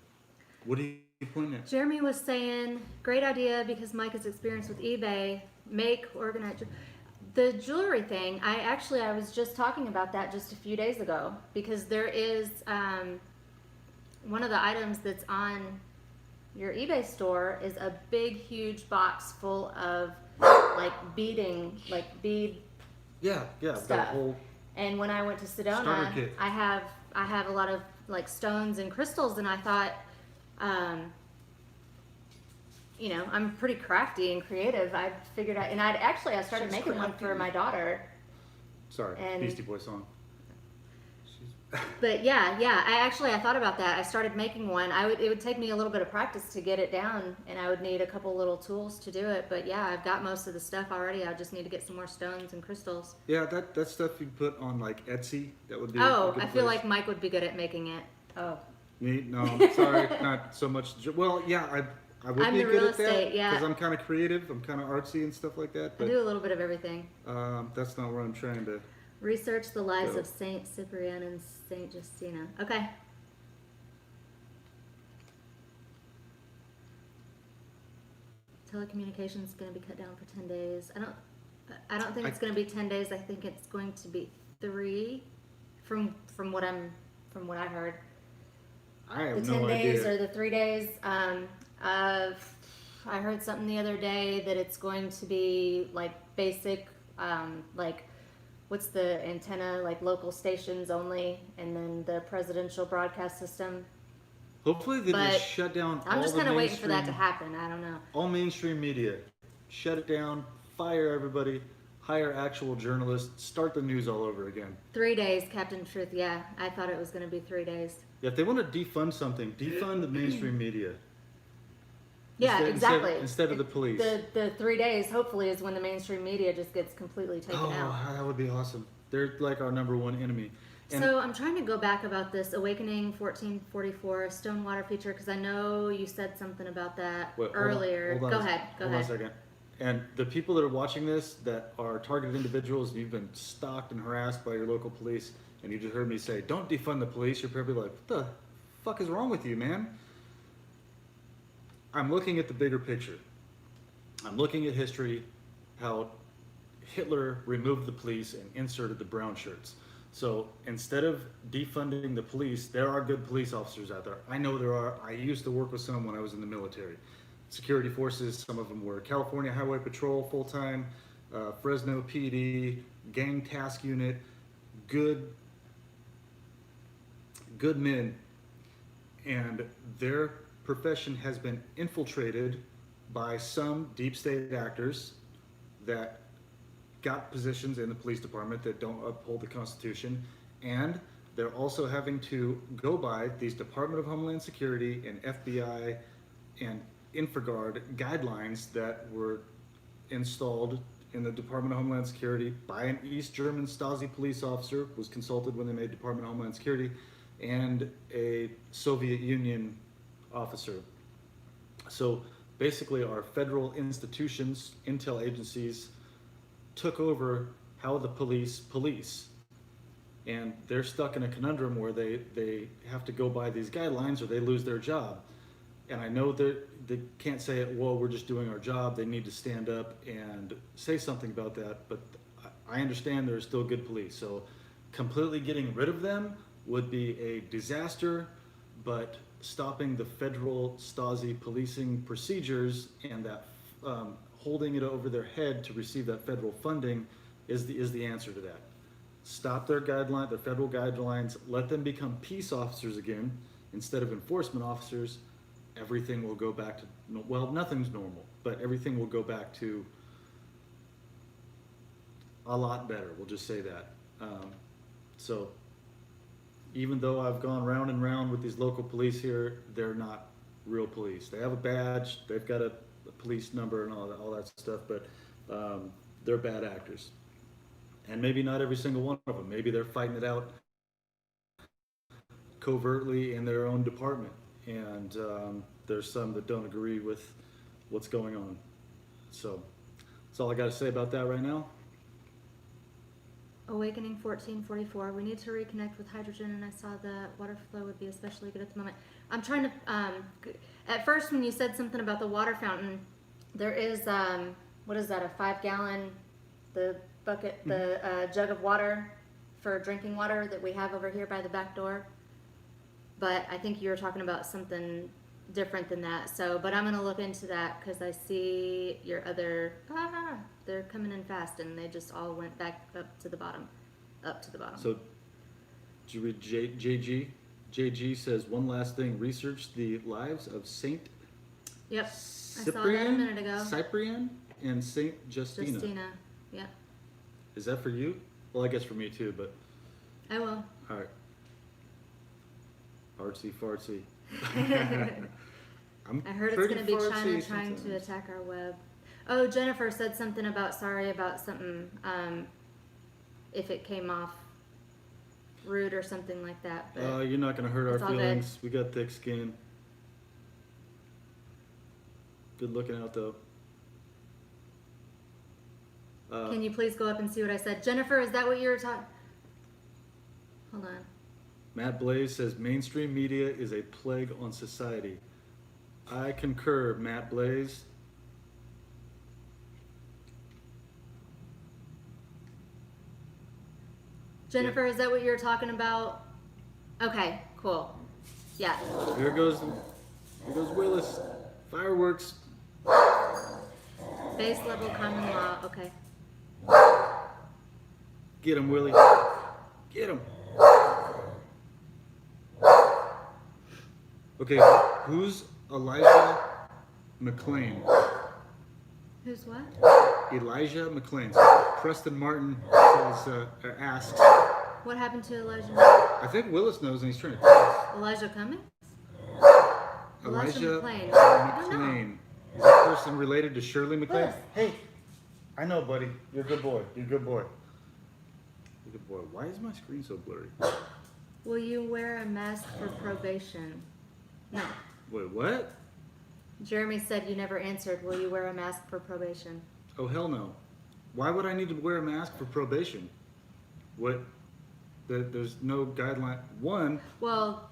What are you pointing at? Jeremy was saying, great idea because Mike has experience with eBay. Make, organize. The jewelry thing, I was just talking about that just a few days ago, because there is one of the items that's on your eBay store is a big, huge box full of bead Yeah, that stuff. whole And when I went to Starter Sedona, kit. I have a lot of like stones and crystals, and I thought, I'm pretty crafty and creative. I figured out, and I started She's making one crafty. for my daughter. sorry, And- Beastie Boy song. But yeah, I thought about that. I started making one. It would take me a little bit of practice to get it down, and I would need a couple little tools to do it. But yeah, I've got most of the stuff already. I just need to get some more stones and crystals. Yeah, that stuff you put on like Etsy. That would be. a Oh, good I feel place. like Mike would be good at making it. Oh, Me? No, I'm sorry, not so much. Well, yeah, I would I'm be the good real at that estate, yeah. because I'm kind of creative. I'm kind of artsy and stuff like that. I But do a little bit of everything. that's not where I'm trying to Research the lives go. of Saint Cyprian and Saint Justina. Okay. Telecommunications is going to be cut down for 10 days. I don't think it's going to be 10 days. I think it's going to be 3 from what I heard. I have The 10 no days idea. or the 3 days. I heard something the other day that it's going to be like basic, like what's the antenna, like local stations only, and then the presidential broadcast system. Hopefully they But just shut down I'm all just the kind of waiting for that to mainstream, happen. I don't know. all mainstream media. Shut it down, fire everybody, hire actual journalists, start the news all over again. 3 days, Captain Truth. Yeah, I thought it was going to be 3 days. Yeah, if they want to defund something, defund the mainstream media. Yeah, exactly. Instead of the police. The 3 days, hopefully, is when the mainstream media just gets completely taken Oh, out. that would be awesome. They're like our number one enemy. And So I'm trying to go back about this Awakening 1444 Stonewater feature because I know you said something about that wait, earlier. hold on Go a- ahead. Hold on a second. And the people that are watching this that are targeted individuals, you've been stalked and harassed by your local police, and you just heard me say, don't defund the police, you're probably like, what the fuck is wrong with you, man? I'm looking at the bigger picture. I'm looking at history, how Hitler removed the police and inserted the brown shirts. So instead of defunding the police, there are good police officers out there. I know there are. I used to work with some when I was in the military. Security forces, some of them were California Highway Patrol full-time, Fresno PD, Gang Task Unit, good men. And their profession has been infiltrated by some deep state actors that got positions in the police department that don't uphold the Constitution, and they're also having to go by these Department of Homeland Security and FBI and InfraGard guidelines that were installed in the Department of Homeland Security by an East German Stasi police officer, was consulted when they made Department of Homeland Security, and a Soviet Union officer. So basically our federal institutions, intel agencies, took over how the police, and they're stuck in a conundrum where they have to go by these guidelines or they lose their job. And I know they can't say, well, we're just doing our job. They need to stand up and say something about that, but I understand there's still good police. So completely getting rid of them would be a disaster, but stopping the federal Stasi policing procedures and that holding it over their head to receive that federal funding is the answer to that. Stop their federal guidelines, let them become peace officers again instead of enforcement officers. Everything will go back to, well, nothing's normal, but everything will go back to a lot better. We'll just say that. So even though I've gone round and round with these local police here, they're not real police. They have a badge, they've got a police number and all that stuff, but they're bad actors. And maybe not every single one of them. Maybe they're fighting it out covertly in their own department. And there's some that don't agree with what's going on. So that's all I got to say about that right now. Awakening 1444. We need to reconnect with hydrogen, and I saw that water flow would be especially good at the moment. I'm trying to. At first, when you said something about the water fountain, there is what is that? A 5-gallon, the bucket, the jug of water for drinking water that we have over here by the back door. But I think you were talking about something different than that. So, but I'm gonna look into that because I see your other. They're coming in fast, and they just all went back up to the bottom. So, did you read JG? JG says, one last thing, research the lives of Saint Yep, I saw that a minute ago. Cyprian and Saint Justina. Justina, yep. Is that for you? Well, I guess for me too, but I will. all right. Artsy fartsy. I heard it's going to be China trying to attack our web. Oh, Jennifer said something about sorry about something if it came off rude or something like that. But You're not gonna hurt It's our all good. feelings. We got thick skin. Good looking out though. can you please go up and see what I said? Jennifer, is that what you were talking? Hold on. Matt Blaze says mainstream media is a plague on society. I concur, Matt Blaze. Jennifer, is that what you were talking about? Okay, cool. Yeah. Here goes Willis. Fireworks. Base level common law. Okay. Get him, Willie. Get him. Okay, who's Elijah McLean? Who's what? Elijah McLean. So Preston Martin says, asks. What happened to Elijah? I think Willis knows and he's trying to tell us. Elijah Cummings? Elijah McLean. I don't know. McLean. Is that person related to Shirley McLean? Willis. Hey, I know, buddy. You're a good boy. You're a good boy. You're a good boy. Why is my screen so blurry? Will you wear a mask for probation? No. Wait, what? Jeremy said you never answered. Will you wear a mask for probation? Oh, hell no. Why would I need to wear a mask for probation? What? There's no guideline. One, Well,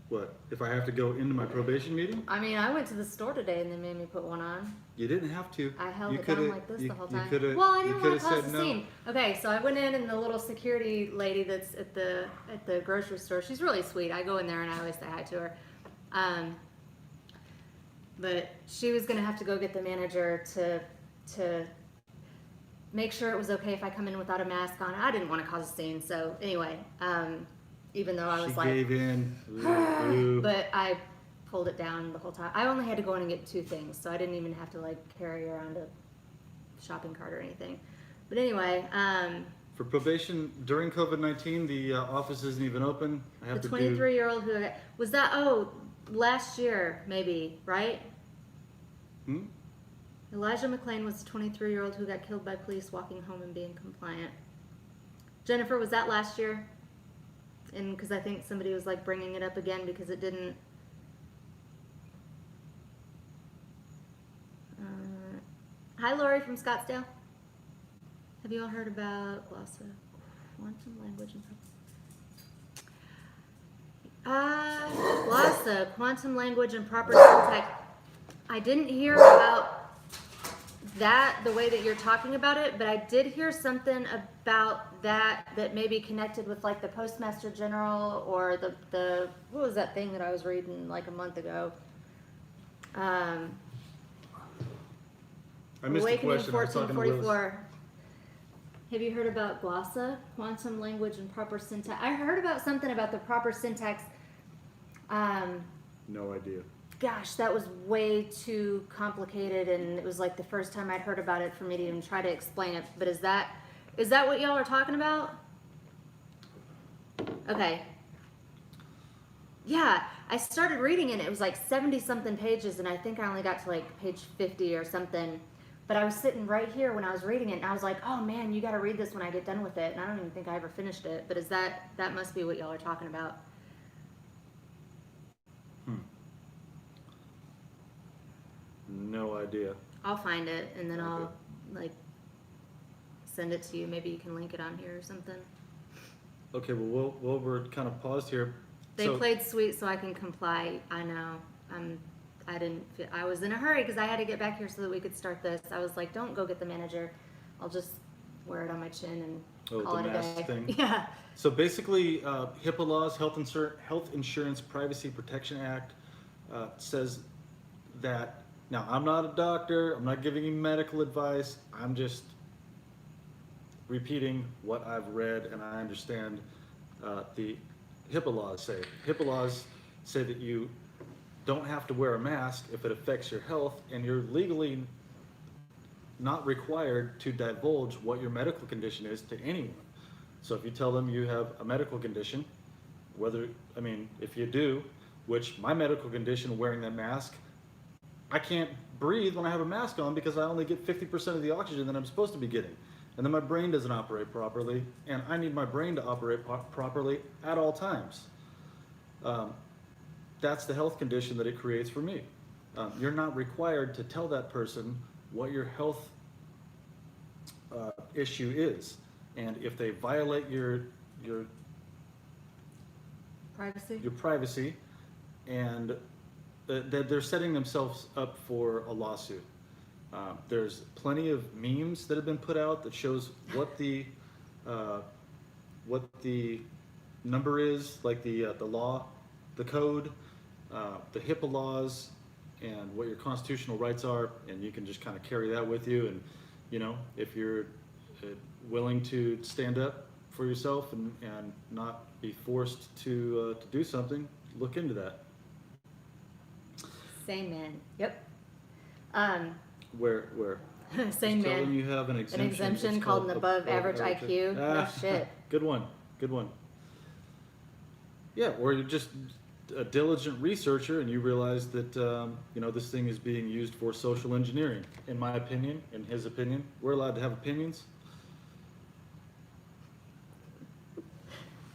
what? If I have to go into my probation meeting? I mean, I went to the store today and they made me put one on. You didn't have to. I held You it down coulda- like this you- the whole you time. coulda- Well, I you didn't want to coulda cause said a no. scene. Okay, so I went in and the little security lady that's at the grocery store, she's really sweet. I go in there and I always say hi to her. But she was gonna have to go get the manager to make sure it was okay if I come in without a mask on. I didn't want to cause a scene, so anyway, even though I was She like, gave in. Ooh. but I pulled it down the whole time. I only had to go in and get 2 things, so I didn't even have to like carry around a shopping cart or anything. But anyway, For probation during COVID-19, the office isn't even open. I have the to do. 23-year-old who was that? Oh, last year maybe, right? Hmm? Elijah McLean was a 23-year-old who got killed by police walking home and being compliant. Jennifer, was that last year? And because I think somebody was like bringing it up again because it didn't. Hi, Lori from Scottsdale. Have you all heard about GLOSSA, quantum language and GLOSSA, quantum language and proper syntax? I didn't hear about that the way that you're talking about it, but I did hear something about that may be connected with like the Postmaster General or the what was that thing that I was reading like a month ago? I missed Awakening the question. I was talking to Willis. 1444. Have you heard about GLOSSA, quantum language and proper syntax? I heard about something about the proper syntax. No idea. Gosh, that was way too complicated, and it was like the first time I'd heard about it for me to even try to explain it. But is that what y'all are talking about? Okay. Yeah, I started reading it, and it was like 70-something pages, and I think I only got to like page 50 or something. But I was sitting right here when I was reading it, and I was like, oh man, you got to read this when I get done with it. And I don't even think I ever finished it. But is that must be what y'all are talking about? No idea. I'll find it, and then Okay. I'll like send it to you. Maybe you can link it on here or something. Okay, well, we're kind of paused here. They So- played sweet, so I can comply. I know. I was in a hurry because I had to get back here so that we could start this. I was like, don't go get the manager. I'll just wear it on my chin and call the it a mask day. thing. Yeah. So basically, HIPAA laws, Health Insurance Privacy Protection Act, says that. Now, I'm not a doctor. I'm not giving you medical advice. I'm just repeating what I've read and I understand the HIPAA laws say. HIPAA laws say that you don't have to wear a mask if it affects your health, and you're legally not required to divulge what your medical condition is to anyone. So if you tell them you have a medical condition, if you do, which my medical condition, wearing that mask, I can't breathe when I have a mask on because I only get 50% of the oxygen that I'm supposed to be getting. and then my brain doesn't operate properly, and I need my brain to operate properly at all times. That's the health condition that it creates for me. You're not required to tell that person what your health issue is, and if they violate your privacy, and they're setting themselves up for a lawsuit. There's plenty of memes that have been put out that shows what the number is, like the law, the code, the HIPAA laws, and what your constitutional rights are, and you can just kind of carry that with you. And you know, if you're willing to stand up for yourself and not be forced to do something, look into that. Same man. Yep. Where? Same Just man. telling you have an exemption. An exemption It's called an above average IQ. No shit. Good one. Yeah, or you're just a diligent researcher and you realize that you know, this thing is being used for social engineering. In my opinion, in his opinion, we're allowed to have opinions.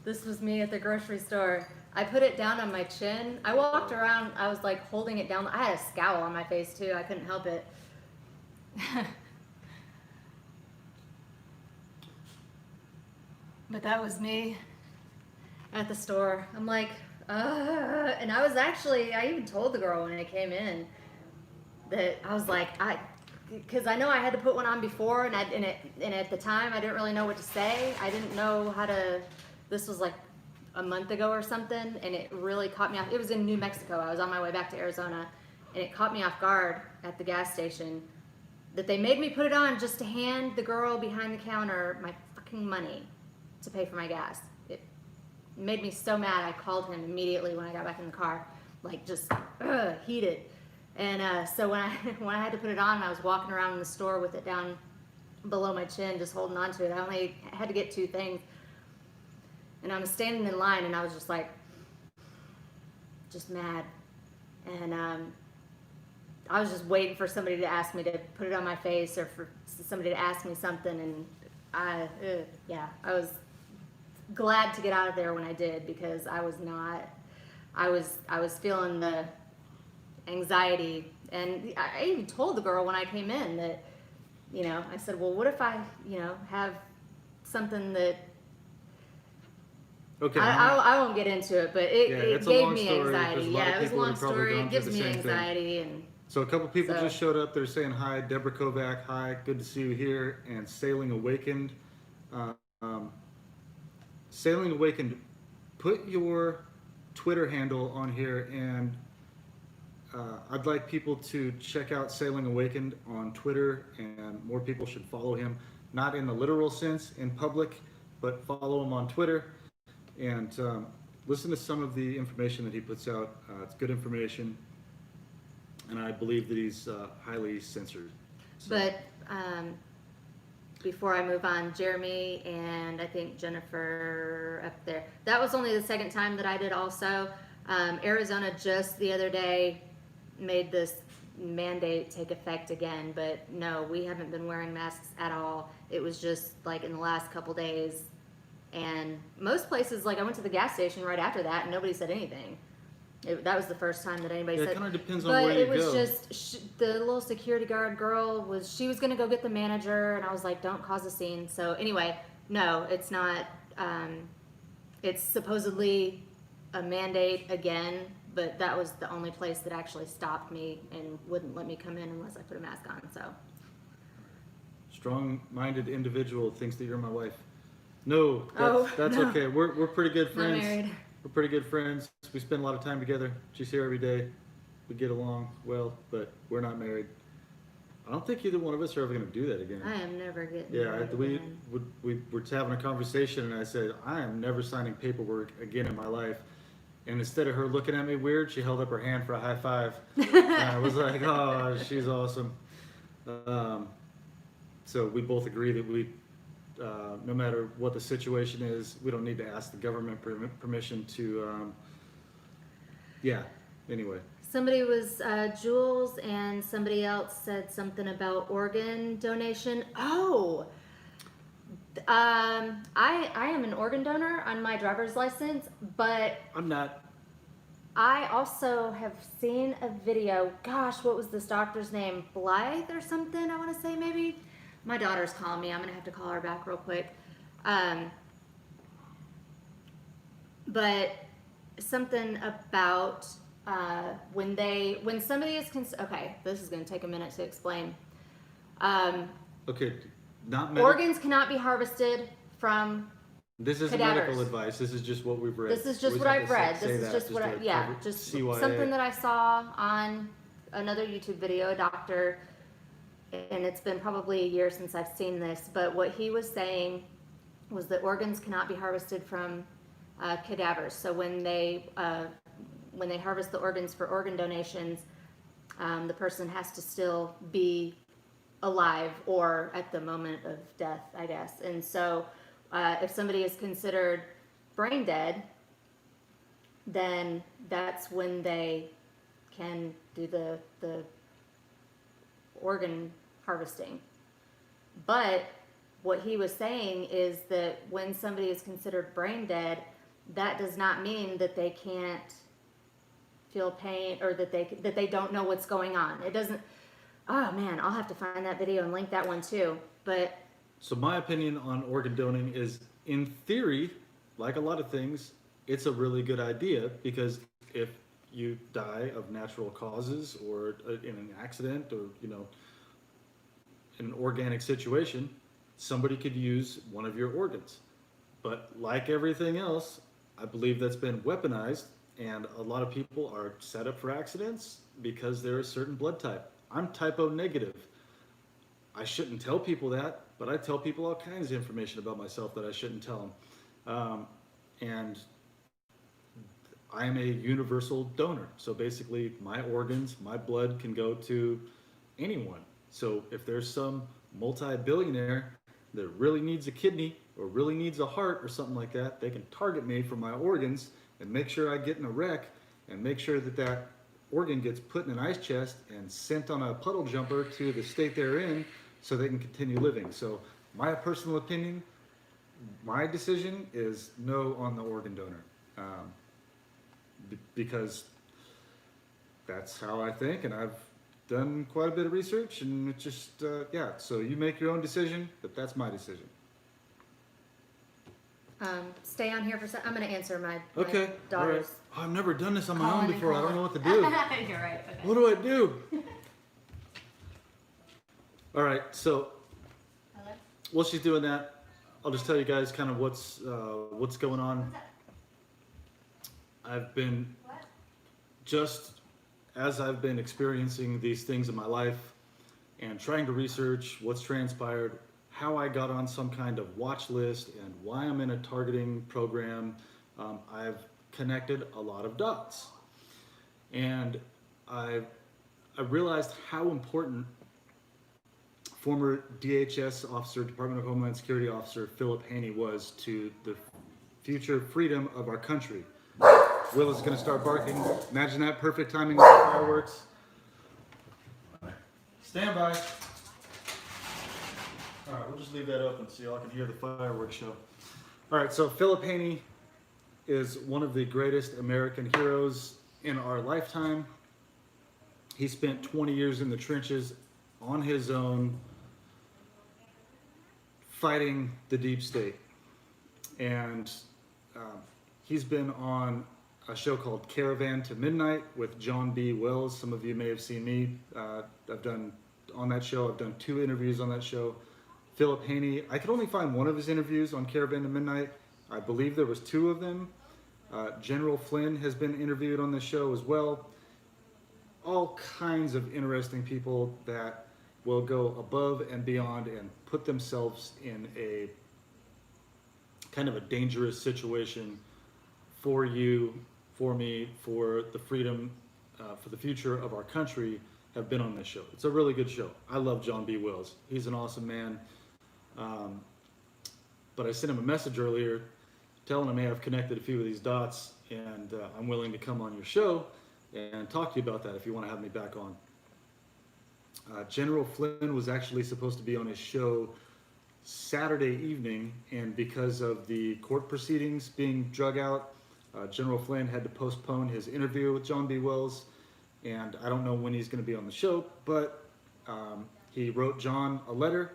This was me at the grocery store. I put it down on my chin. I walked around, I was like holding it down. I had a scowl on my face too. I couldn't help it. But that was me at the store. I'm like, and I was actually, I even told the girl when I came in that I was like, because I know I had to put one on before, and at the time I didn't really know what to say. I didn't know how to. This was like a month ago or something, and it really caught me off. It was in New Mexico. I was on my way back to Arizona, and it caught me off guard at the gas station that they made me put it on just to hand the girl behind the counter my fucking money to pay for my gas. It made me so mad. I called him immediately when I got back in the car, like just heated. And so when I had to put it on, I was walking around in the store with it down below my chin, just holding on to it. I only had to get 2 things. And I was standing in line, and I was just like, just mad. And I was just waiting for somebody to ask me to put it on my face, or for somebody to ask me something. And I was glad to get out of there when I did, because I was feeling the anxiety. And I even told the girl when I came in that, you know, I said, well, what if I, you know, have something that, Okay. I won't get into it, but it gave me anxiety. Yeah, it was a long story. It gives me anxiety. And so a couple people just showed up. They're saying hi. Deborah Kovac, hi. Good to see you here. And Sailing Awakened. Sailing Awakened, put your Twitter handle on here, and I'd like people to check out Sailing Awakened on Twitter, and more people should follow him. Not in the literal sense in public, but follow him on Twitter. And listen to some of the information that he puts out. It's good information, and I believe that he's highly censored. So. But before I move on, Jeremy and I think Jennifer up there, that was only the second time that I did also. Arizona just the other day made this mandate take effect again, but no, we haven't been wearing masks at all. It was just like in the last couple days. And most places, like I went to the gas station right after that, and nobody said anything. That was the first time that anybody said. It kind of depends on where you go. But it was just the little security guard girl she was going to go get the manager, and I was like, don't cause a scene. So anyway, no, it's not. It's supposedly a mandate again, but that was the only place that actually stopped me and wouldn't let me come in unless I put a mask on. So. Strong-minded individual thinks that you're my wife. No, that's no. okay. We're pretty good friends. Not married. We're pretty good friends. We spend a lot of time together. She's here every day. We get along well, but we're not married. I don't think either one of us are ever going to do that again. I am never getting married. We were having a conversation, and I said, I am never signing paperwork again in my life. And instead of her looking at me weird, she held up her hand for a high five. And I was like, oh, she's awesome. So we both agree that no matter what the situation is, we don't need to ask the government permission to, anyway. Somebody was, Jules, and somebody else said something about organ donation. Oh, I am an organ donor on my driver's license, but I'm not. I also have seen a video. Gosh, what was this doctor's name? Blythe or something, I want to say maybe. My daughter's calling me. I'm going to have to call her back real quick. But something about when somebody is okay, this is going to take a minute to explain. Okay, not Organs cannot be harvested from This isn't cadavers. medical advice. This is just what we've read. This is just We what have I've to read. say This is that, just what I, to yeah, cover just CYA. something that I saw on another YouTube video, a doctor, and it's been probably a year since I've seen this, but what he was saying was that organs cannot be harvested from cadavers. So when they harvest the organs for organ donations, the person has to still be alive or at the moment of death, I guess. And so if somebody is considered brain dead, then that's when they can do the organ harvesting. But what he was saying is that when somebody is considered brain dead, that does not mean that they can't feel pain or that they don't know what's going on. It doesn't. Oh man, I'll have to find that video and link that one too. But So my opinion on organ donating is, in theory, like a lot of things, it's a really good idea, because if you die of natural causes or in an accident or, in an organic situation, somebody could use one of your organs. But like everything else, I believe that's been weaponized, and a lot of people are set up for accidents because they're a certain blood type. I'm type O negative. I shouldn't tell people that, but I tell people all kinds of information about myself that I shouldn't tell them. And I am a universal donor. So basically, my organs, my blood can go to anyone. So if there's some multi-billionaire that really needs a kidney or really needs a heart or something like that, they can target me for my organs and make sure I get in a wreck and make sure that that organ gets put in an ice chest and sent on a puddle jumper to the state they're in so they can continue living. So my personal opinion, my decision is no on the organ donor, because that's how I think, and I've done quite a bit of research, and it just, yeah, so you make your own decision, but that's my decision. stay on here for a second. I'm going to answer my Okay, all right. daughter's. Oh, I've never done this on my own calling and before. I don't calling. know what to do. You're right. Okay. What do I do? All right, so Hello? while she's doing that, I'll just tell you guys kind of what's going on. I've been, just as I've been experiencing these things in my life and trying to research what's transpired, how I got on some kind of watch list, and why I'm in a targeting program, I've connected a lot of dots. And I realized how important former DHS officer, Department of Homeland Security officer, Philip Haney was to the future freedom of our country. Will is going to start barking. Imagine that, perfect timing with the fireworks. Stand by. All right, we'll just leave that open so y'all can hear the fireworks show. All right, so Philip Haney is one of the greatest American heroes in our lifetime. He spent 20 years in the trenches on his own, fighting the deep state. And he's been on a show called Caravan to Midnight with John B. Wells. Some of you may have seen me. I've done 2 interviews on that show. Philip Haney, I could only find one of his interviews on Caravan to Midnight. I believe there was 2 of them. General Flynn has been interviewed on this show as well. All kinds of interesting people that will go above and beyond and put themselves in a kind of a dangerous situation for you, for me, for the freedom, for the future of our country, have been on this show. It's a really good show. I love John B. Wells. He's an awesome man. But I sent him a message earlier telling him, hey, I've connected a few of these dots, and I'm willing to come on your show and talk to you about that if you want to have me back on. General Flynn was actually supposed to be on his show Saturday evening, and because of the court proceedings being drug out, General Flynn had to postpone his interview with John B. Wells, and I don't know when he's going to be on the show, but he wrote John a letter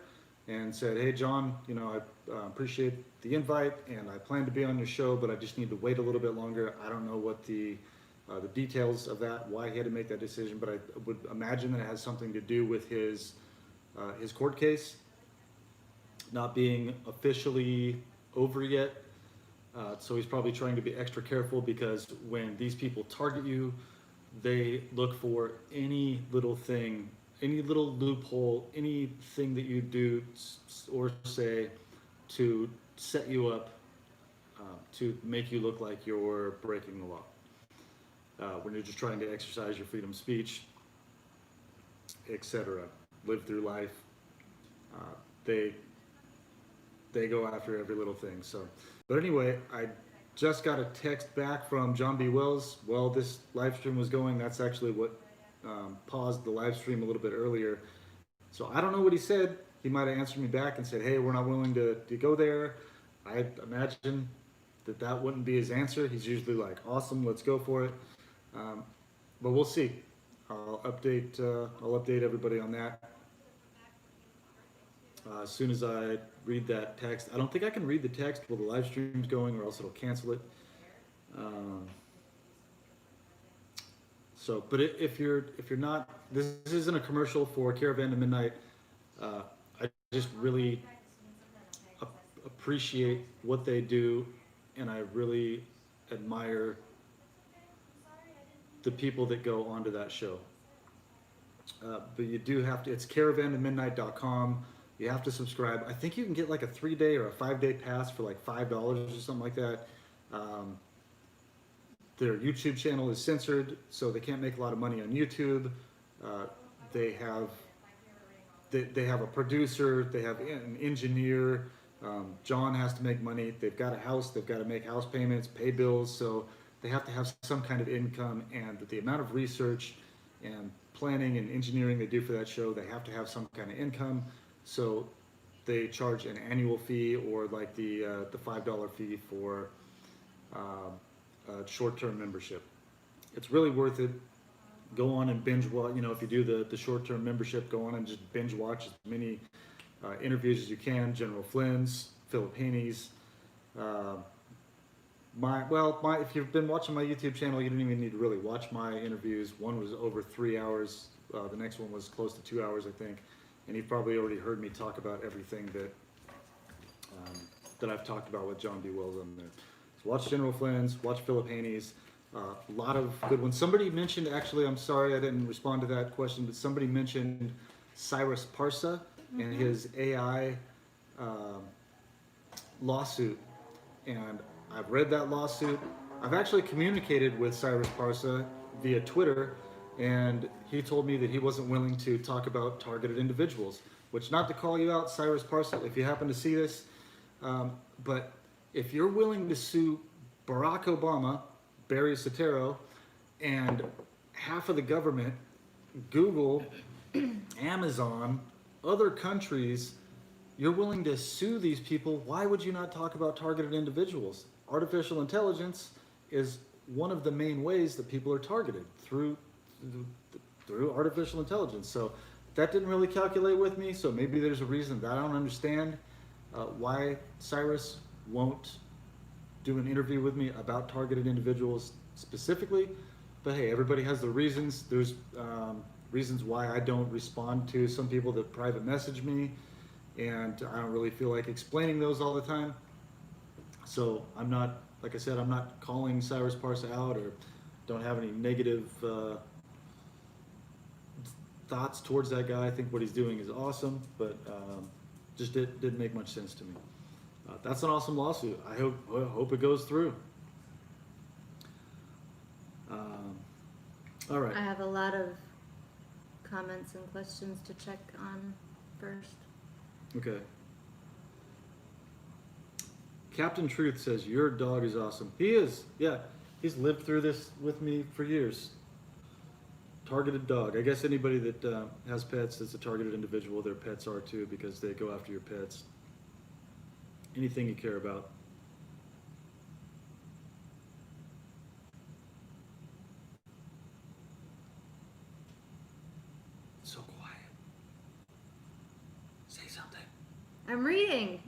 and said, "Hey, John, you know, I appreciate the invite, and I plan to be on your show, but I just need to wait a little bit longer. I don't know what the details of that, why he had to make that decision, but I would imagine that it has something to do with his court case not being officially over yet. So he's probably trying to be extra careful, because when these people target you, they look for any little thing, any little loophole, anything that you do or say to set you up, to make you look like you're breaking the law. When you're just trying to exercise your freedom of speech, etc., live through life, they go after every little thing. So, but anyway, I just got a text back from John B. Wells while this live stream was going. That's actually what paused the live stream a little bit earlier. So I don't know what he said. He might have answered me back and said, "Hey, we're not willing to go there." I imagine that wouldn't be his answer. He's usually like, "Awesome, let's go for it." But we'll see. I'll update everybody on that as soon as I read that text. I don't think I can read the text while the live stream's going, or else it'll cancel it. But if you're not, this isn't a commercial for Caravan to Midnight. I just really appreciate what they do, and I really admire the people that go onto that show. But you do have to, it's caravantomidnight.com. You have to subscribe. I think you can get like a 3-day or a 5-day pass for like $5 or something like that. Their YouTube channel is censored, so they can't make a lot of money on YouTube. They have a producer, they have an engineer. John has to make money. They've got a house, they've got to make house payments, pay bills, so they have to have some kind of income, and the amount of research and planning and engineering they do for that show, they have to have some kind of income. So they charge an annual fee, or like the $5 fee for a short-term membership. It's really worth it. Go on and binge watch. You know, if you do the short-term membership, go on and just binge watch as many interviews as you can. General Flynn's, Philip Haney's. If you've been watching my YouTube channel, you don't even need to really watch my interviews. One was over 3 hours. The next one was close to 2 hours, I think. And you've probably already heard me talk about everything that I've talked about with John B. Wells on there. So watch General Flynn's, watch Philip Haney's. A lot of good ones. Somebody mentioned, actually, I'm sorry I didn't respond to that question, but somebody mentioned Cyrus Parsa and his AI lawsuit. And I've read that lawsuit. I've actually communicated with Cyrus Parsa via Twitter, and he told me that he wasn't willing to talk about targeted individuals, which, not to call you out, Cyrus Parsa, if you happen to see this, but if you're willing to sue Barack Obama, Barry Soetoro, and half of the government, Google, Amazon, other countries, you're willing to sue these people, why would you not talk about targeted individuals? Artificial intelligence is one of the main ways that people are targeted, through artificial intelligence. So that didn't really calculate with me, so maybe there's a reason that I don't understand why Cyrus won't do an interview with me about targeted individuals specifically. But hey, everybody has their reasons. There's reasons why I don't respond to some people that private message me, and I don't really feel like explaining those all the time. So I'm not, like I said, I'm not calling Cyrus Parsa out, or don't have any negative thoughts towards that guy. I think what he's doing is awesome, but just didn't make much sense to me. That's an awesome lawsuit. I hope it goes through. All right. I have a lot of comments and questions to check on first. Okay. Captain Truth says, your dog is awesome. He is. Yeah. He's lived through this with me for years. Targeted dog. I guess anybody that has pets that's a targeted individual, their pets are too, because they go after your pets. anything you care about. It's so quiet. Say something. I'm reading.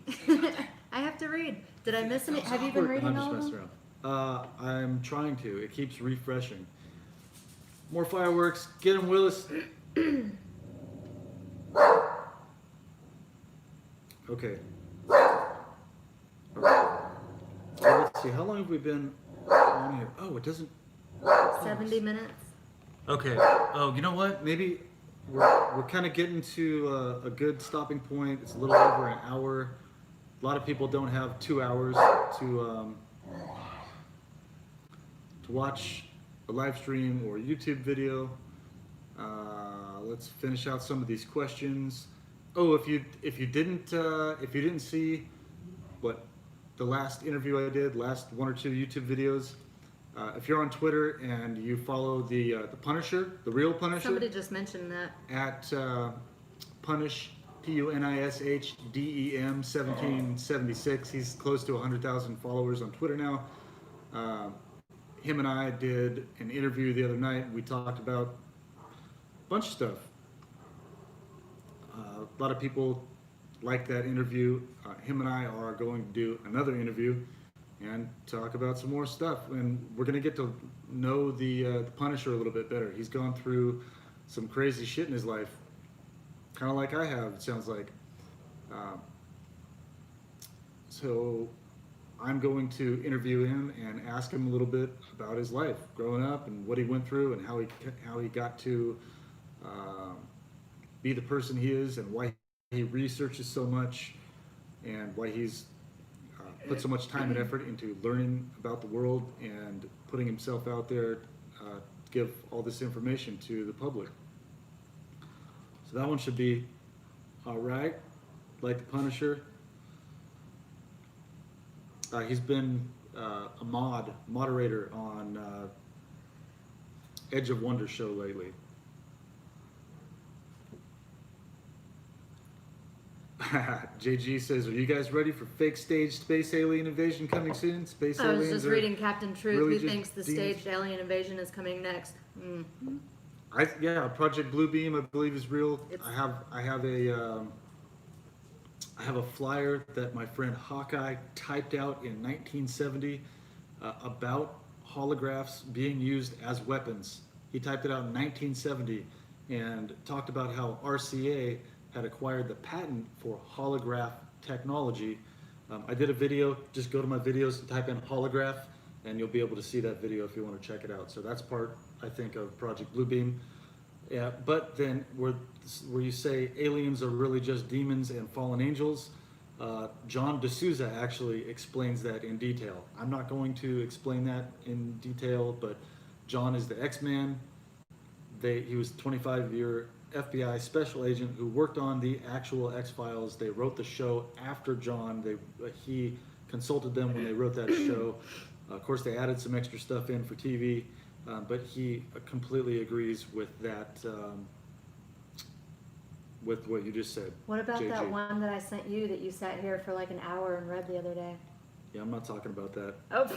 I have to read. Did I miss any? Have you been reading all of them? I'm trying to. It keeps refreshing. More fireworks. Get him, Willis. Okay. Let's see. How long have we been on here? Oh, it doesn't. 70 minutes. Okay. Oh, you know what? Maybe we're kind of getting to a good stopping point. It's a little over an hour. A lot of people don't have 2 hours to watch a live stream or a YouTube video. Let's finish out some of these questions. Oh, if you didn't see what the last interview I did, last 1 or 2 YouTube videos, if you're on Twitter and you follow the Punisher, the real Punisher, Somebody just mentioned that. at Punish PUNISHDEM 1776. He's close to 100,000 followers on Twitter now. Him and I did an interview the other night. We talked about a bunch of stuff. A lot of people liked that interview. Him and I are going to do another interview and talk about some more stuff. And we're going to get to know the Punisher a little bit better. He's gone through some crazy shit in his life, kind of like I have, it sounds like. So I'm going to interview him and ask him a little bit about his life growing up and what he went through and how he got to be the person he is and why he researches so much and why he's put so much time and effort into learning about the world and putting himself out there to give all this information to the public. So that one should be all right, like the Punisher. He's been a moderator on Edge of Wonder show lately. JG says, "Are you guys ready for fake staged space alien invasion coming soon?" Space I was aliens just are reading Captain Truth, really who just thinks the demons. staged alien invasion is coming next. Yeah, Project Bluebeam, I believe, is real. It's- I have a flyer that my friend Hawkeye typed out in 1970 about holographs being used as weapons. He typed it out in 1970 and talked about how RCA had acquired the patent for holograph technology. I did a video. Just go to my videos and type in holograph, and you'll be able to see that video if you want to check it out. So that's part, I think, of Project Bluebeam. Yeah, but then where you say aliens are really just demons and fallen angels, John D'Souza actually explains that in detail. I'm not going to explain that in detail, but John is the X-Man. He was a 25-year FBI special agent who worked on the actual X-Files. They wrote the show after John. He consulted them when they wrote that show. Of course, they added some extra stuff in for TV. But he completely agrees with that, with what you just said. What about JG. that one that I sent you that you sat here for like an hour and read the other day? Yeah, I'm not talking about that. Oh.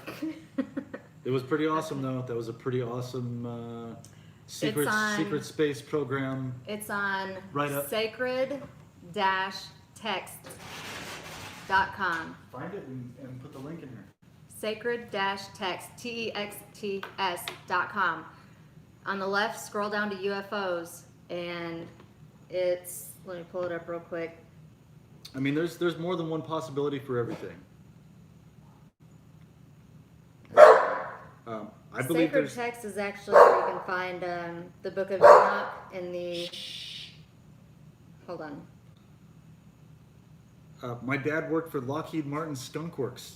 It was pretty awesome, though. That was a pretty awesome secret space program. It's on Right up. sacred-text.com. Find it and put the link in here. Sacred-text, TEXTS.com. On the left, scroll down to UFOs, and it's, let me pull it up real quick. I mean, there's more than one possibility for everything. I believe Sacred there's. Text is actually where you can find the Book of Enoch in the. Hold on. My dad worked for Lockheed Martin Skunk Works.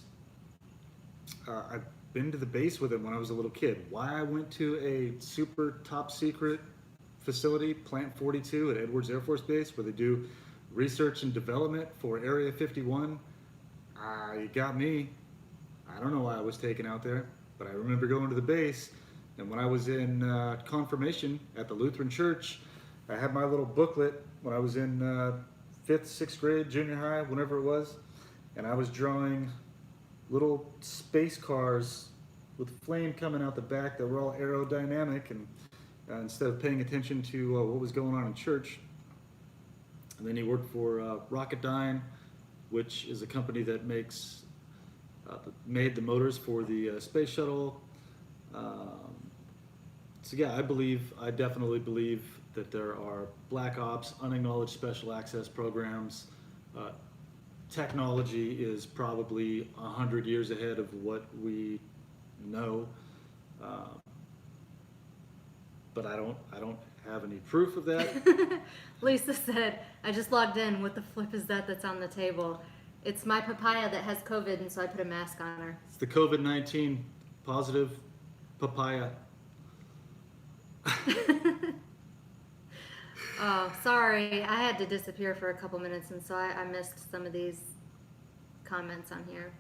I've been to the base with him when I was a little kid. Why I went to a super top secret facility, Plant 42 at Edwards Air Force Base, where they do research and development for Area 51, you got me. I don't know why I was taken out there, but I remember going to the base, and when I was in confirmation at the Lutheran Church, I had my little booklet when I was in 5th, 6th grade, junior high, whenever it was, and I was drawing little space cars with flame coming out the back that were all aerodynamic, and instead of paying attention to what was going on in church. And then he worked for Rocketdyne, which is a company that made the motors for the space shuttle. So yeah, I definitely believe that there are black ops, unacknowledged special access programs. Technology is probably 100 years ahead of what we know, but I don't have any proof of that. Lisa said, I just logged in. What the flip is that that's on the table? It's my papaya that has COVID, and so I put a mask on her. It's the COVID-19 positive papaya. Oh, sorry. I had to disappear for a couple minutes, and so I missed some of these comments on here.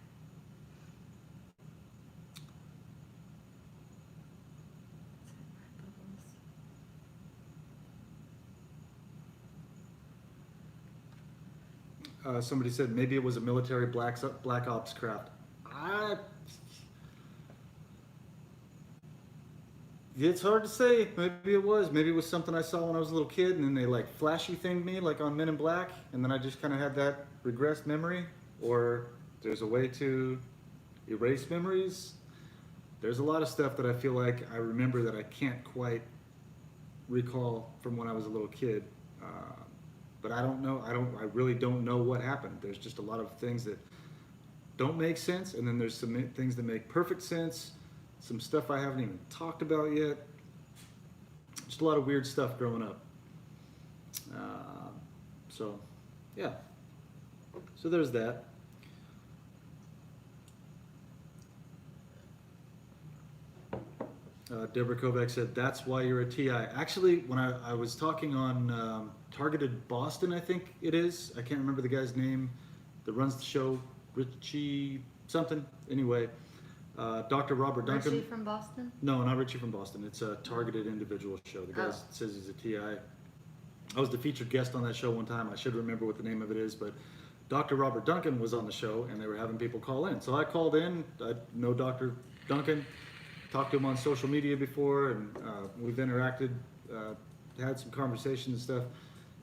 Somebody said maybe it was a military black ops craft. It's hard to say. Maybe it was. Maybe it was something I saw when I was a little kid, and then they like flashy thinged me like on Men in Black, and then I just kind of had that regressed memory. Or there's a way to erase memories. There's a lot of stuff that I feel like I remember that I can't quite recall from when I was a little kid. But I don't know. I really don't know what happened. There's just a lot of things that don't make sense, and then there's some things that make perfect sense. Some stuff I haven't even talked about yet. Just a lot of weird stuff growing up. So, yeah. So there's that. Deborah Kovac said, that's why you're a TI. Actually, when I was talking on Targeted Boston, I think it is. I can't remember the guy's name that runs the show. Richie something. Anyway, Dr. Robert Duncan. Richie from Boston? No, not Richie from Boston. It's a Targeted Individual show. The guy says he's a TI. I was the featured guest on that show one time. I should remember what the name of it is, but Dr. Robert Duncan was on the show, and they were having people call in. So I called in. I know Dr. Duncan. Talked to him on social media before, and we've interacted, had some conversations and stuff.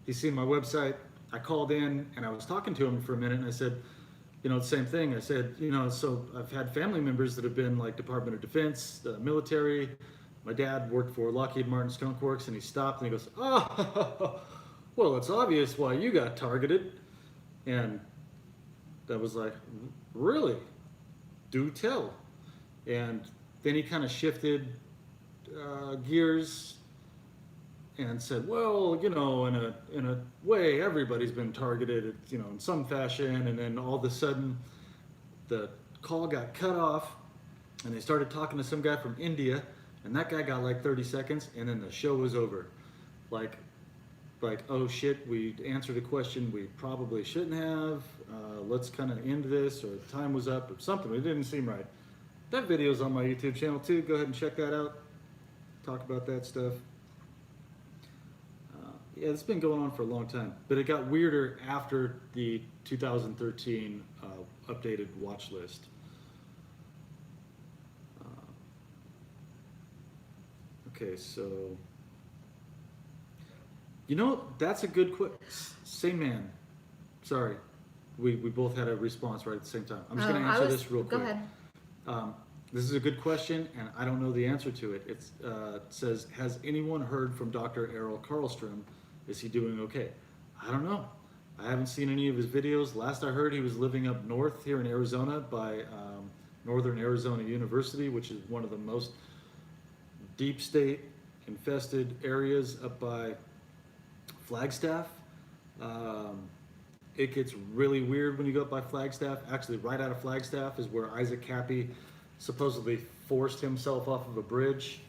He's seen my website. I called in, and I was talking to him for a minute, and I said, you know, the same thing. I said, you know, so I've had family members that have been like Department of Defense, the military. My dad worked for Lockheed Martin Skunk Works, and he stopped, and he goes, oh, well, it's obvious why you got targeted. And that was like, really? Do tell. And then he kind of shifted gears and said, well, you know, in a way, everybody's been targeted, you know, in some fashion. And then all of a sudden, the call got cut off, and they started talking to some guy from India, and that guy got like 30 seconds, and then the show was over. Like, oh shit, we answered a question we probably shouldn't have. Let's kind of end this, or time was up, or something. It didn't seem right. That video's on my YouTube channel too. Go ahead and check that out. Talk about that stuff. Yeah, it's been going on for a long time, but it got weirder after the 2013 updated watch list. Okay, so you know, that's a good same man. Sorry, we both had a response right at the same time. I'm just going to answer this real quick. Go ahead. This is a good question, and I don't know the answer to it. It says, has anyone heard from Dr. Errol Karlstrom? Is he doing okay? I don't know. I haven't seen any of his videos. Last I heard, he was living up north here in Arizona by Northern Arizona University, which is one of the most deep state infested areas up by Flagstaff. It gets really weird when you go up by Flagstaff. Actually, right out of Flagstaff is where Isaac Cappy supposedly forced himself off of a bridge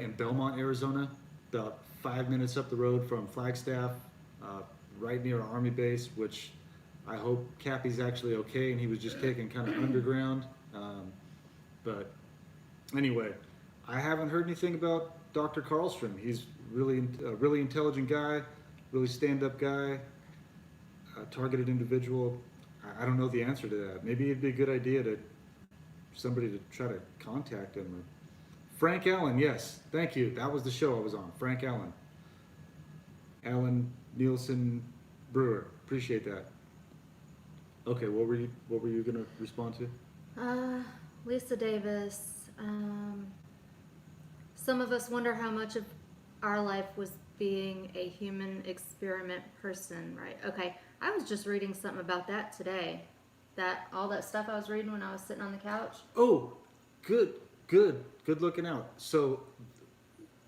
in Belmont, Arizona, about 5 minutes up the road from Flagstaff, right near an army base, which I hope Cappy's actually okay, and he was just taken kind of underground. But anyway, I haven't heard anything about Dr. Karlstrom. He's really a really intelligent guy, really stand-up guy, a targeted individual. I don't know the answer to that. Maybe it'd be a good idea to somebody to try to contact him. Frank Allen, yes, thank you. That was the show I was on. Frank Allen, Alan Nielsen Brewer. Appreciate that. Okay, what were you gonna respond to? Lisa Davis. Some of us wonder how much of our life was being a human experiment person, right? Okay, I was just reading something about that today. All that stuff I was reading when I was sitting on the couch. Oh, good looking out. So,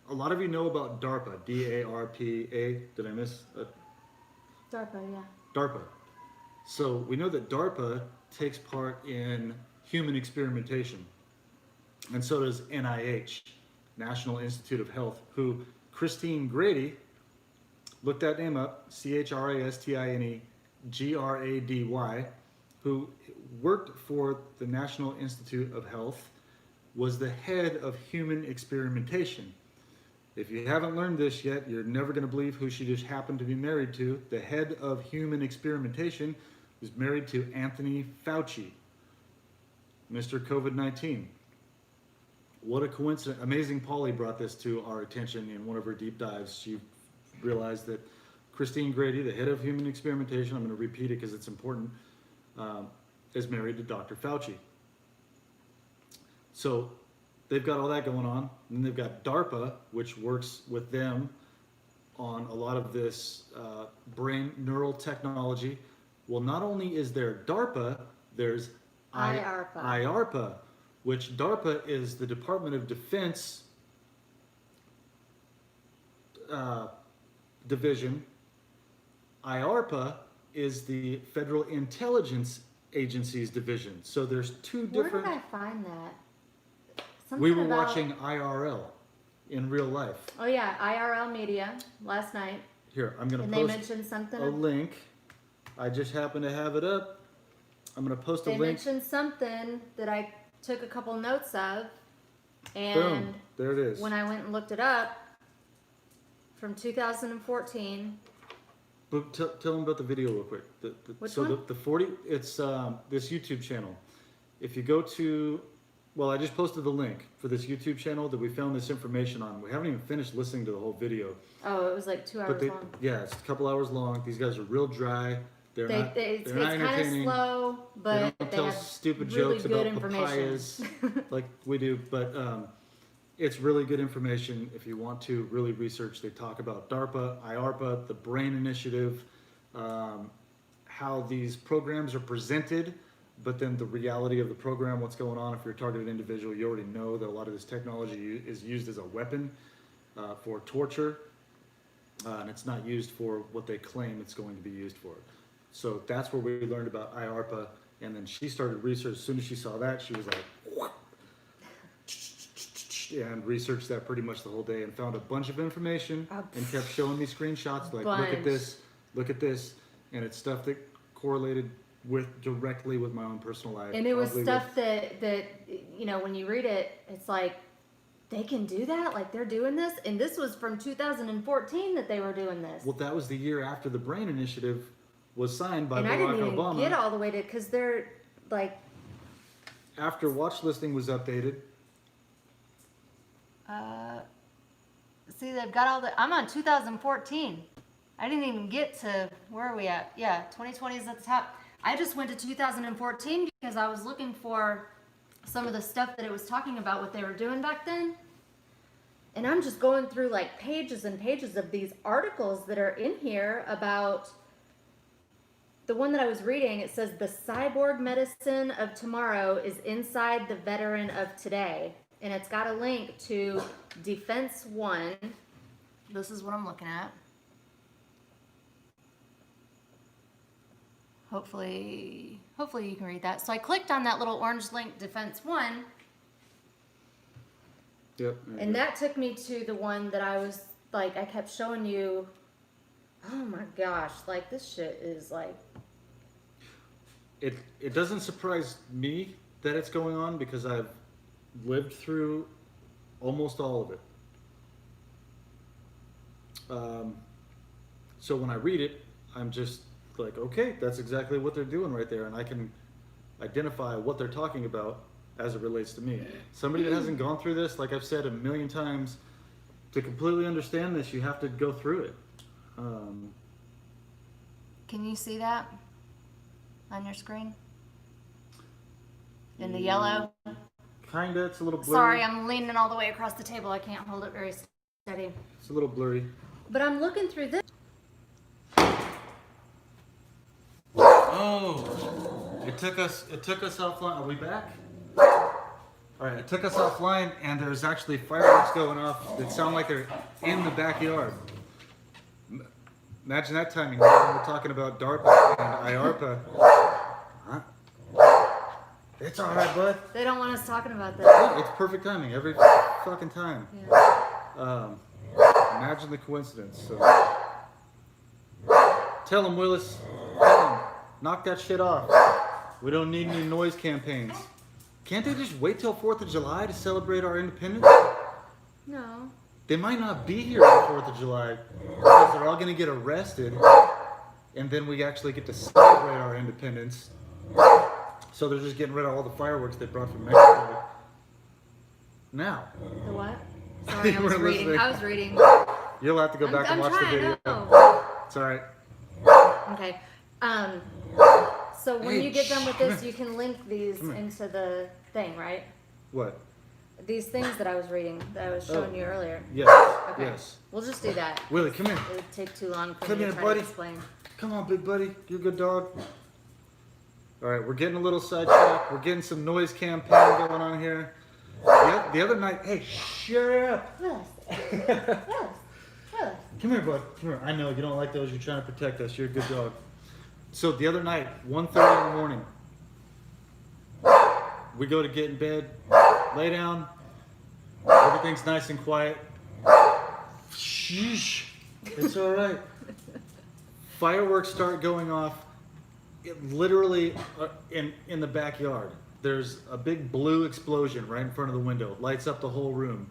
a lot of you know about DARPA, D-A-R-P-A. Did I miss a DARPA, yeah. DARPA. So we know that DARPA takes part in human experimentation, and so does NIH, National Institute of Health, who Christine Grady, look that name up, Christine Grady, who worked for the National Institute of Health, was the head of human experimentation. If you haven't learned this yet, you're never going to believe who she just happened to be married to. The head of human experimentation was married to Anthony Fauci, Mr. COVID-19. What a coincidence. Amazing Polly brought this to our attention in one of her deep dives. She realized that Christine Grady, the head of human experimentation, I'm going to repeat it because it's important, is married to Dr. Fauci. So they've got all that going on. And then they've got DARPA, which works with them on a lot of this brain neural technology. Well, not only is there DARPA, there's IARPA, which DARPA is the Department of Defense division. IARPA is the Federal Intelligence Agency's division. So there's two different... Where did I find that? We were watching IRL in real life. Oh yeah, IRL Media last night. Here, I'm going to And post they mentioned something. a link. I just happen to have it up. I'm going to post a They link. mentioned something that I took a couple notes of. And Boom. There it is. when I went and looked it up, from 2014. But tell them about the video real quick. Which one? The 40, it's this YouTube channel. If you go to, well, I just posted the link for this YouTube channel that we found this information on. We haven't even finished listening to the whole video. Oh, it was like 2 hours long. Yeah, it's a couple hours long. These guys are real dry. They're not it's kind of entertaining. slow, but they don't they tell have stupid really jokes good about papayas like we do, but it's really good information if you want to really research. They talk about DARPA, IARPA, the Brain Initiative, how these programs are presented, but then the reality of the program, what's going on. If you're a targeted individual, you already know that a lot of this technology is used as a weapon for torture, and it's not used for what they claim it's going to be used for. So that's where we learned about IARPA, and then she started research. As soon as she saw that, she was like, and researched that pretty much the whole day and found a bunch of information and kept showing me screenshots like, look at this, and it's stuff that correlated directly with my own personal life. And it was stuff that you know, when you read it, it's like, they can do that? Like, they're doing this? And this was from 2014 that they were doing this. Well, that was the year after the Brain Initiative was signed by and Barack I didn't even Obama. get all the way to, because they're like... After watch listing was updated. See, they've got all the... I'm on 2014. I didn't even get to... Where are we at? Yeah, 2020 is at the top. I just went to 2014 because I was looking for some of the stuff that it was talking about, what they were doing back then. And I'm just going through like pages and pages of these articles that are in here about... The one that I was reading, it says the cyborg medicine of tomorrow is inside the veteran of today. And it's got a link to Defense One. This is what I'm looking at. Hopefully you can read that. So I clicked on that little orange link, Defense One. Yep. And that took me to the one that I was like, I kept showing you. Oh my gosh, like this shit is like... It doesn't surprise me that it's going on because I've lived through almost all of it. So when I read it, like, okay, that's exactly what they're doing right there, and I can identify what they're talking about as it relates to me. Somebody that hasn't gone through this, like I've said a million times, to completely understand this, you have to go through it. Can you see that on your screen? In the yellow? Kinda, it's a little blurry. Sorry, I'm leaning all the way across the table. I can't hold it very steady. It's a little blurry. But I'm looking through this. Oh, it took us offline. Are we back? All right, it took us offline, and there's actually fireworks going off that sound like they're in the backyard. Imagine that timing. When we're talking about DARPA and IARPA. Huh? It's all right, bud. They don't want us talking about that. Yeah, it's perfect timing every fucking time. Yeah. Imagine the coincidence. So. Tell him, Willis. Tell him. Knock that shit off. We don't need any noise campaigns. Can't they just wait till 4th of July to celebrate our independence? No. They might not be here on 4th of July because they're all going to get arrested, and then we actually get to celebrate our independence. So they're just getting rid of all the fireworks they brought from Mexico. Now. The what? Sorry, You I was weren't reading. listening. I was reading. You'll have to go back and watch the video. No. It's all right. Okay. So when Hey, you get done with come this, here. you can link these Come here. into the thing, right? What? These things that I was reading, that I was showing you earlier. Yes. Okay. Yes. We'll just do that. Willie, come here. It would take too long for Come me here, to try buddy. to explain. Come on, big buddy. You're a good dog. All right, we're getting a little sidetracked. We're getting some noise campaign going on here. The other night, hey, shut up. Willis. Willis. Willis. Come here, bud. Come here. I know you don't like those. You're trying to protect us. You're a good dog. So the other night, 1:30 in the morning, we go to get in bed, lay down. Everything's nice and quiet. Sheesh. It's all right. Fireworks start going off. Literally in the backyard. There's a big blue explosion right in front of the window. Lights up the whole room.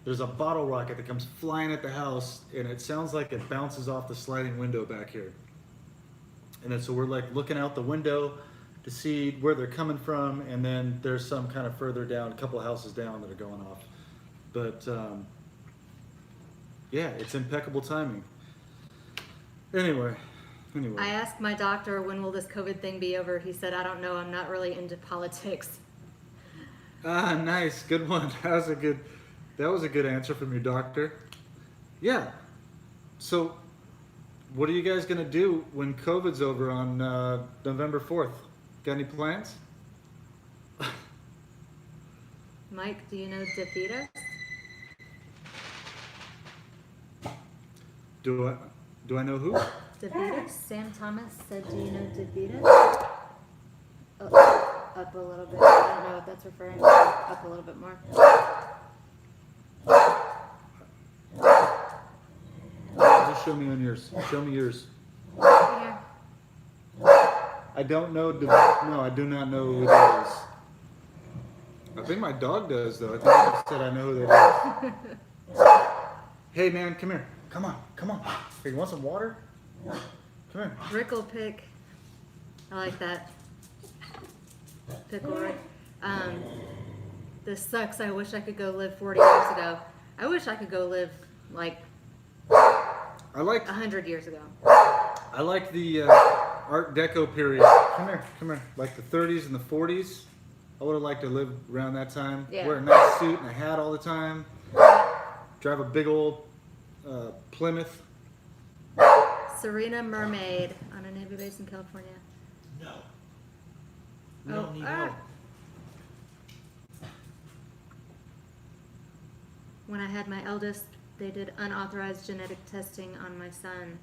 There's a bottle rocket that comes flying at the house, and it sounds like it bounces off the sliding window back here. And then so we're like looking out the window to see where they're coming from, and then there's some kind of further down, a couple of houses down that are going off. But yeah, it's impeccable timing. Anyway. I asked my doctor, when will this COVID thing be over? He said, I don't know. I'm not really into politics. Ah, nice, good one. That was a good answer from your doctor. Yeah. So, what are you guys gonna do when COVID's over on November 4th? Got any plans? Mike, do you know DeVita? Do I know who? DeVita? Sam Thomas said, do you know DeVita? Oh, up a little bit. I don't know if that's referring to up a little bit more. Just show me on yours. Show me yours. Right here. I don't know. No, I do not know who that is. I think my dog does, though. I think I just said I know who that is. Hey, man, come here. Come on. Hey, you want some water? Come here. Rickle pick. I like that. Pickle Rick. This sucks. I wish I could go live 40 years ago. I wish I could go live like I like 100 years ago. I like the Art Deco period. Come here. Like the 30s and the 40s. I would have liked to live around that time. Yeah. Wear a nice suit and a hat all the time. Drive a big old Plymouth. Serena Mermaid on a Navy base in California. No. When I had my eldest, they did unauthorized genetic testing on my son.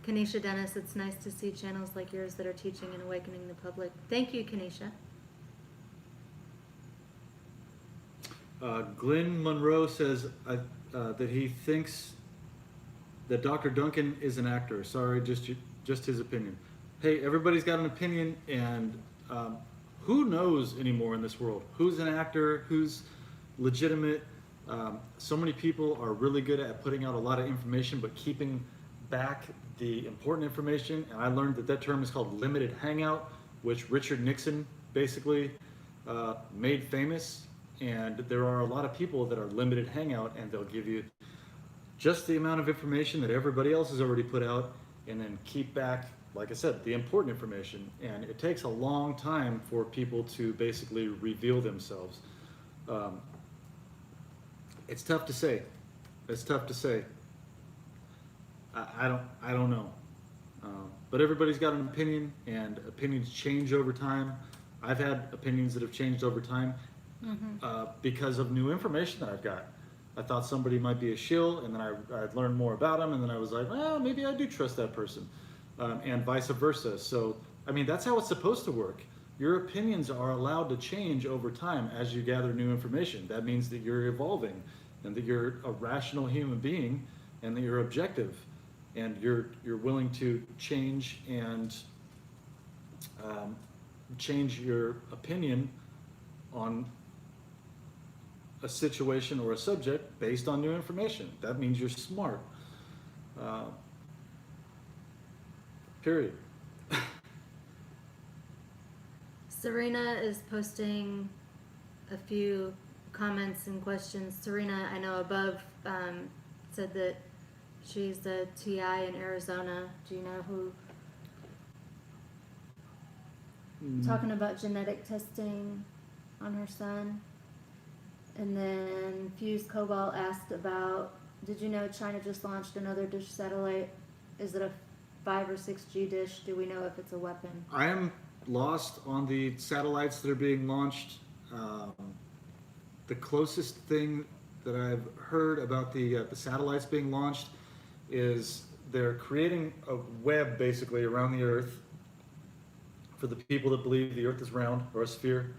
Kanisha Dennis, it's nice to see channels like yours that are teaching and awakening the public. Thank you, Kanisha. Glenn Monroe says that he thinks that Dr. Duncan is an actor. Sorry, just his opinion. Hey, everybody's got an opinion, and who knows anymore in this world? Who's an actor? Who's legitimate? So many people are really good at putting out a lot of information, but keeping back the important information. And I learned that term is called limited hangout, which Richard Nixon basically made famous. And there are a lot of people that are limited hangout, and they'll give you just the amount of information that everybody else has already put out, and then keep back, like I said, the important information. And it takes a long time for people to basically reveal themselves. It's tough to say. It's tough to say. I don't know. But everybody's got an opinion, and opinions change over time. I've had opinions that have changed over time because of new information that I've got. I thought somebody might be a shill, and then I'd learned more about them, and then I was like, well, maybe I do trust that person, and vice versa. So, I mean, that's how it's supposed to work. Your opinions are allowed to change over time as you gather new information. That means that you're evolving, and that you're a rational human being, and that you're objective, and you're willing to change and change your opinion on a situation or a subject based on new information. That means you're smart. Period. Serena is posting a few comments and questions. Serena, I know above, said that she's a TI in Arizona. Do you know who? Talking about genetic testing on her son. And then Fuse Cobalt asked about, did you know China just launched another dish satellite? Is it a 5 or 6G dish? Do we know if it's a weapon? I am lost on the satellites that are being launched. The closest thing that I've heard about the satellites being launched is they're creating a web basically around the Earth for the people that believe the Earth is round or a sphere.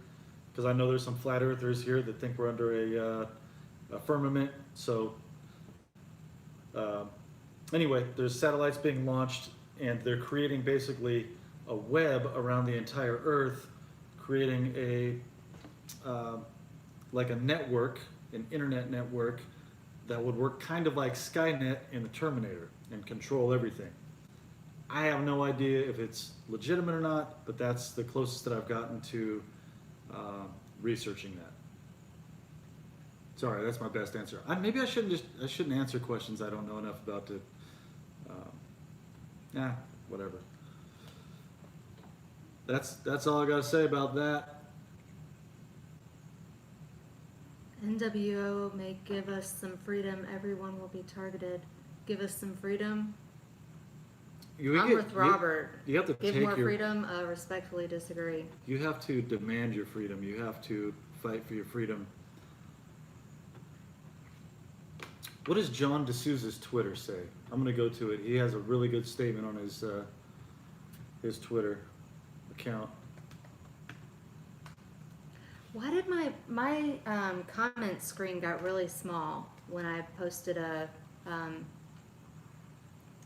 Because I know there's some flat earthers here that think we're under a firmament. So anyway, there's satellites being launched, and they're creating basically a web around the entire Earth, creating a like a network, an internet network that would work kind of like Skynet in the Terminator and control everything. I have no idea if it's legitimate or not, but that's the closest that I've gotten to researching that. Sorry, that's my best answer. Maybe I shouldn't answer questions I don't know enough about to. Whatever. That's all I got to say about that. NWO may give us some freedom. Everyone will be targeted. Give us some freedom. I'm with Robert. You have to give take more freedom. Respectfully disagree. You have to demand your freedom. You have to fight for your freedom. What does John D'Souza's Twitter say? I'm going to go to it. He has a really good statement on his Twitter account. Why did my comment screen got really small when I posted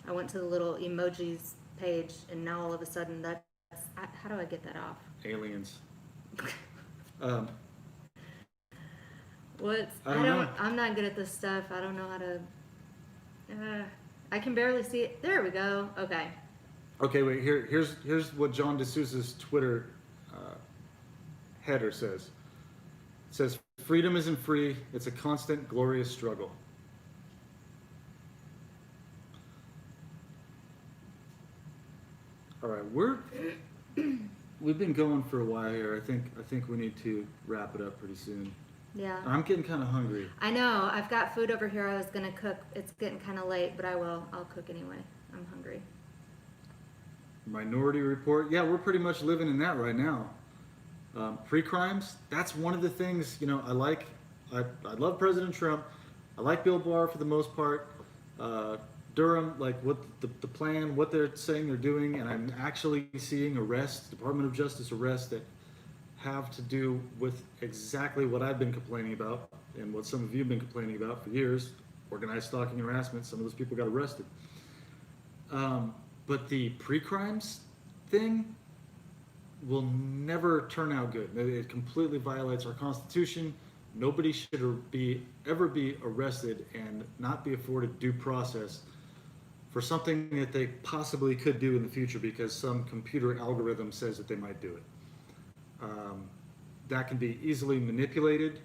I went to the little emojis page, and now all of a sudden how do I get that off? Aliens. I'm not good at this stuff. I don't know how to. I can barely see it. There we go. Okay. Okay, wait. Here's what John D'Souza's Twitter header says. It says, "Freedom isn't free. It's a constant, glorious struggle." All right, we've been going for a while here. I think we need to wrap it up pretty soon. Yeah. I'm getting kind of hungry. I know. I've got food over here. I was gonna cook. It's getting kind of late, but I'll cook anyway. I'm hungry. Minority Report. Yeah, we're pretty much living in that right now. Pre-crimes. That's one of the things, I like. I love President Trump. I like Bill Barr for the most part. Durham, like what the plan, what they're saying they're doing, and I'm actually seeing arrests, Department of Justice arrests that have to do with exactly what I've been complaining about and what some of you have been complaining about for years, organized stalking and harassment. Some of those people got arrested. But the pre-crimes thing will never turn out good. It completely violates our Constitution. nobody should ever be arrested and not be afforded due process for something that they possibly could do in the future because some computer algorithm says that they might do it. That can be easily manipulated,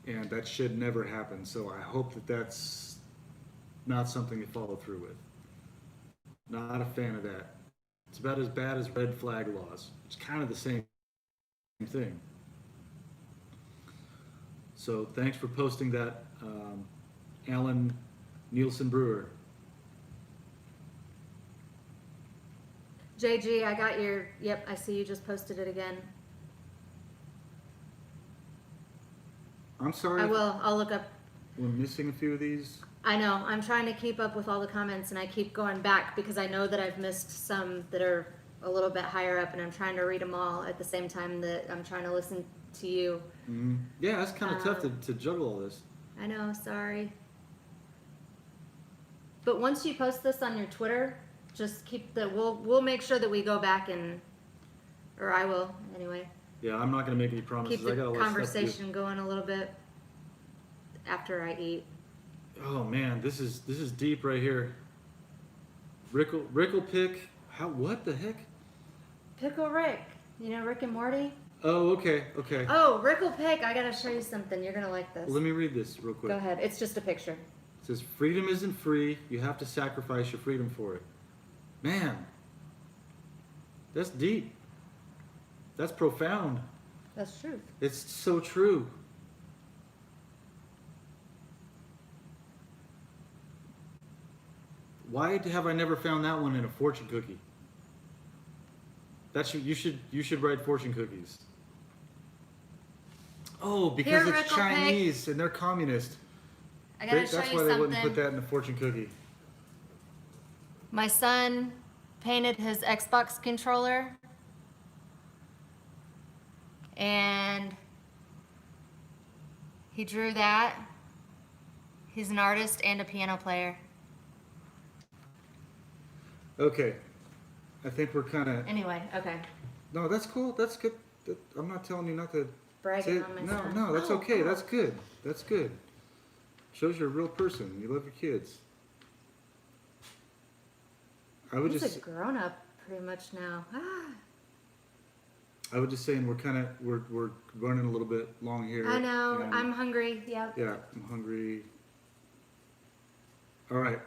and that should never happen. So I hope that that's not something to follow through with. Not a fan of that. It's about as bad as red flag laws. It's kind of the same thing. So thanks for posting that, Alan Nielsen Brewer. JG, I got your, yep, I see you just posted it again. I'm sorry I will, I'll look up. we're missing a few of these. I know, I'm trying to keep up with all the comments and I keep going back because I know that I've missed some that are a little bit higher up and I'm trying to read them all at the same time that I'm trying to listen to you. Mm-hmm. Yeah, it's kind of tough to juggle all this. I know, sorry. But once you post this on your Twitter, just keep the, we'll make sure that we go back and, or I will anyway, Yeah, I'm not going to make any promises. keep I got a the lot of stuff to do. conversation going a little bit after I eat. Oh man, this is deep right here. Rickle pick. How? What the heck? Pickle Rick, you know Rick and Morty? Oh, okay. Oh, Rickle Pick, I gotta show you something. You're gonna like this. Let me read this real quick. Go ahead. It's just a picture. It says, "Freedom isn't free. You have to sacrifice your freedom for it." Man, that's deep. That's profound. That's truth. It's so true. Why have I never found that one in a fortune cookie? You should write fortune cookies. Oh, because Here, it's Rickle Chinese and they're communist. I gotta show That's you why they wouldn't something. put that in a fortune cookie. My son painted his Xbox controller and he drew that. He's an artist and a piano player. Okay, I think we're kind of. Anyway, okay. No, that's cool. That's good. I'm not telling you not to. Bragging say- on my no, son. no, that's Oh, okay. oh. That's good. That's good. Shows you're a real person. You love your kids. I would He's just. a grown up pretty much now. Ah, I would just saying we're running a little bit long here. I know. and- I'm hungry. Yep. Yeah, I'm hungry. All right.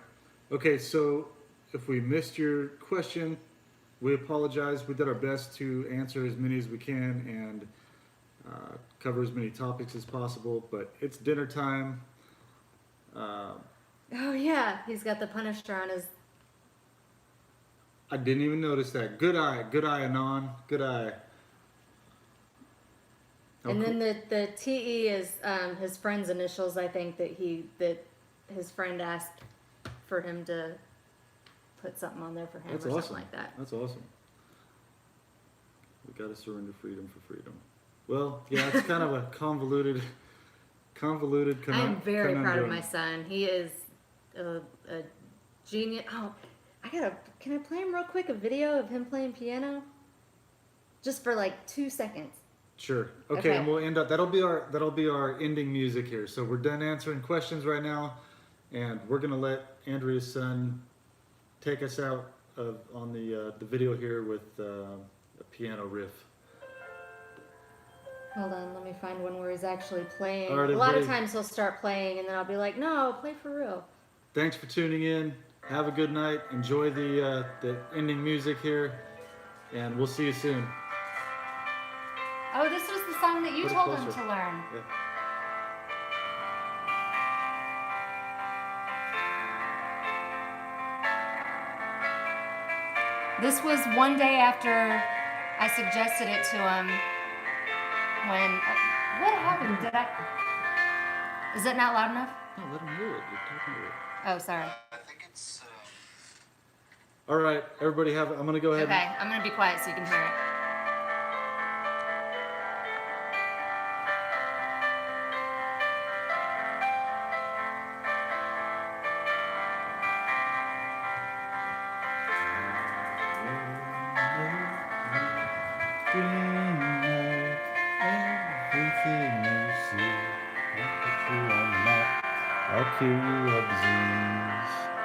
Okay, so if we missed your question, we apologize. We did our best to answer as many as we can and cover as many topics as possible, but it's dinner time. Oh yeah, he's got the Punisher on his. I didn't even notice that. Good eye, Anon. Good eye. Oh, And cool. then the TE is his friend's initials. I think that his friend asked for him to put something on there for him That's or awesome. something like that. That's awesome. We got to surrender freedom for freedom. Well, yeah, it's kind of a convoluted. I'm very proud of conundrum. my son. He is a genius. Oh, can I play him real quick? A video of him playing piano, just for like 2 seconds. Sure. Okay, Okay. and we'll end up. That'll be our ending music here. So we're done answering questions right now, and we're gonna let Andrea's son take us out on the video here with a piano riff. Hold on, let me find one where he's actually playing. All right, a lot of everybody. times he'll start playing, and then I'll be like, "No, play for real." Thanks for tuning in. Have a good night. Enjoy the ending music here, and we'll see you soon. Oh, this was the song that you Put it told him closer. to learn. Yeah. This was one day after I suggested it to him. When what happened? Did I? Is it not loud enough? No, let him hear it. You're talking to it. Oh, sorry. I think it's. All right, everybody. I'm gonna go ahead. Okay, I'm gonna be quiet so you can hear it. Dream like everything you see. I'll cure you of disease.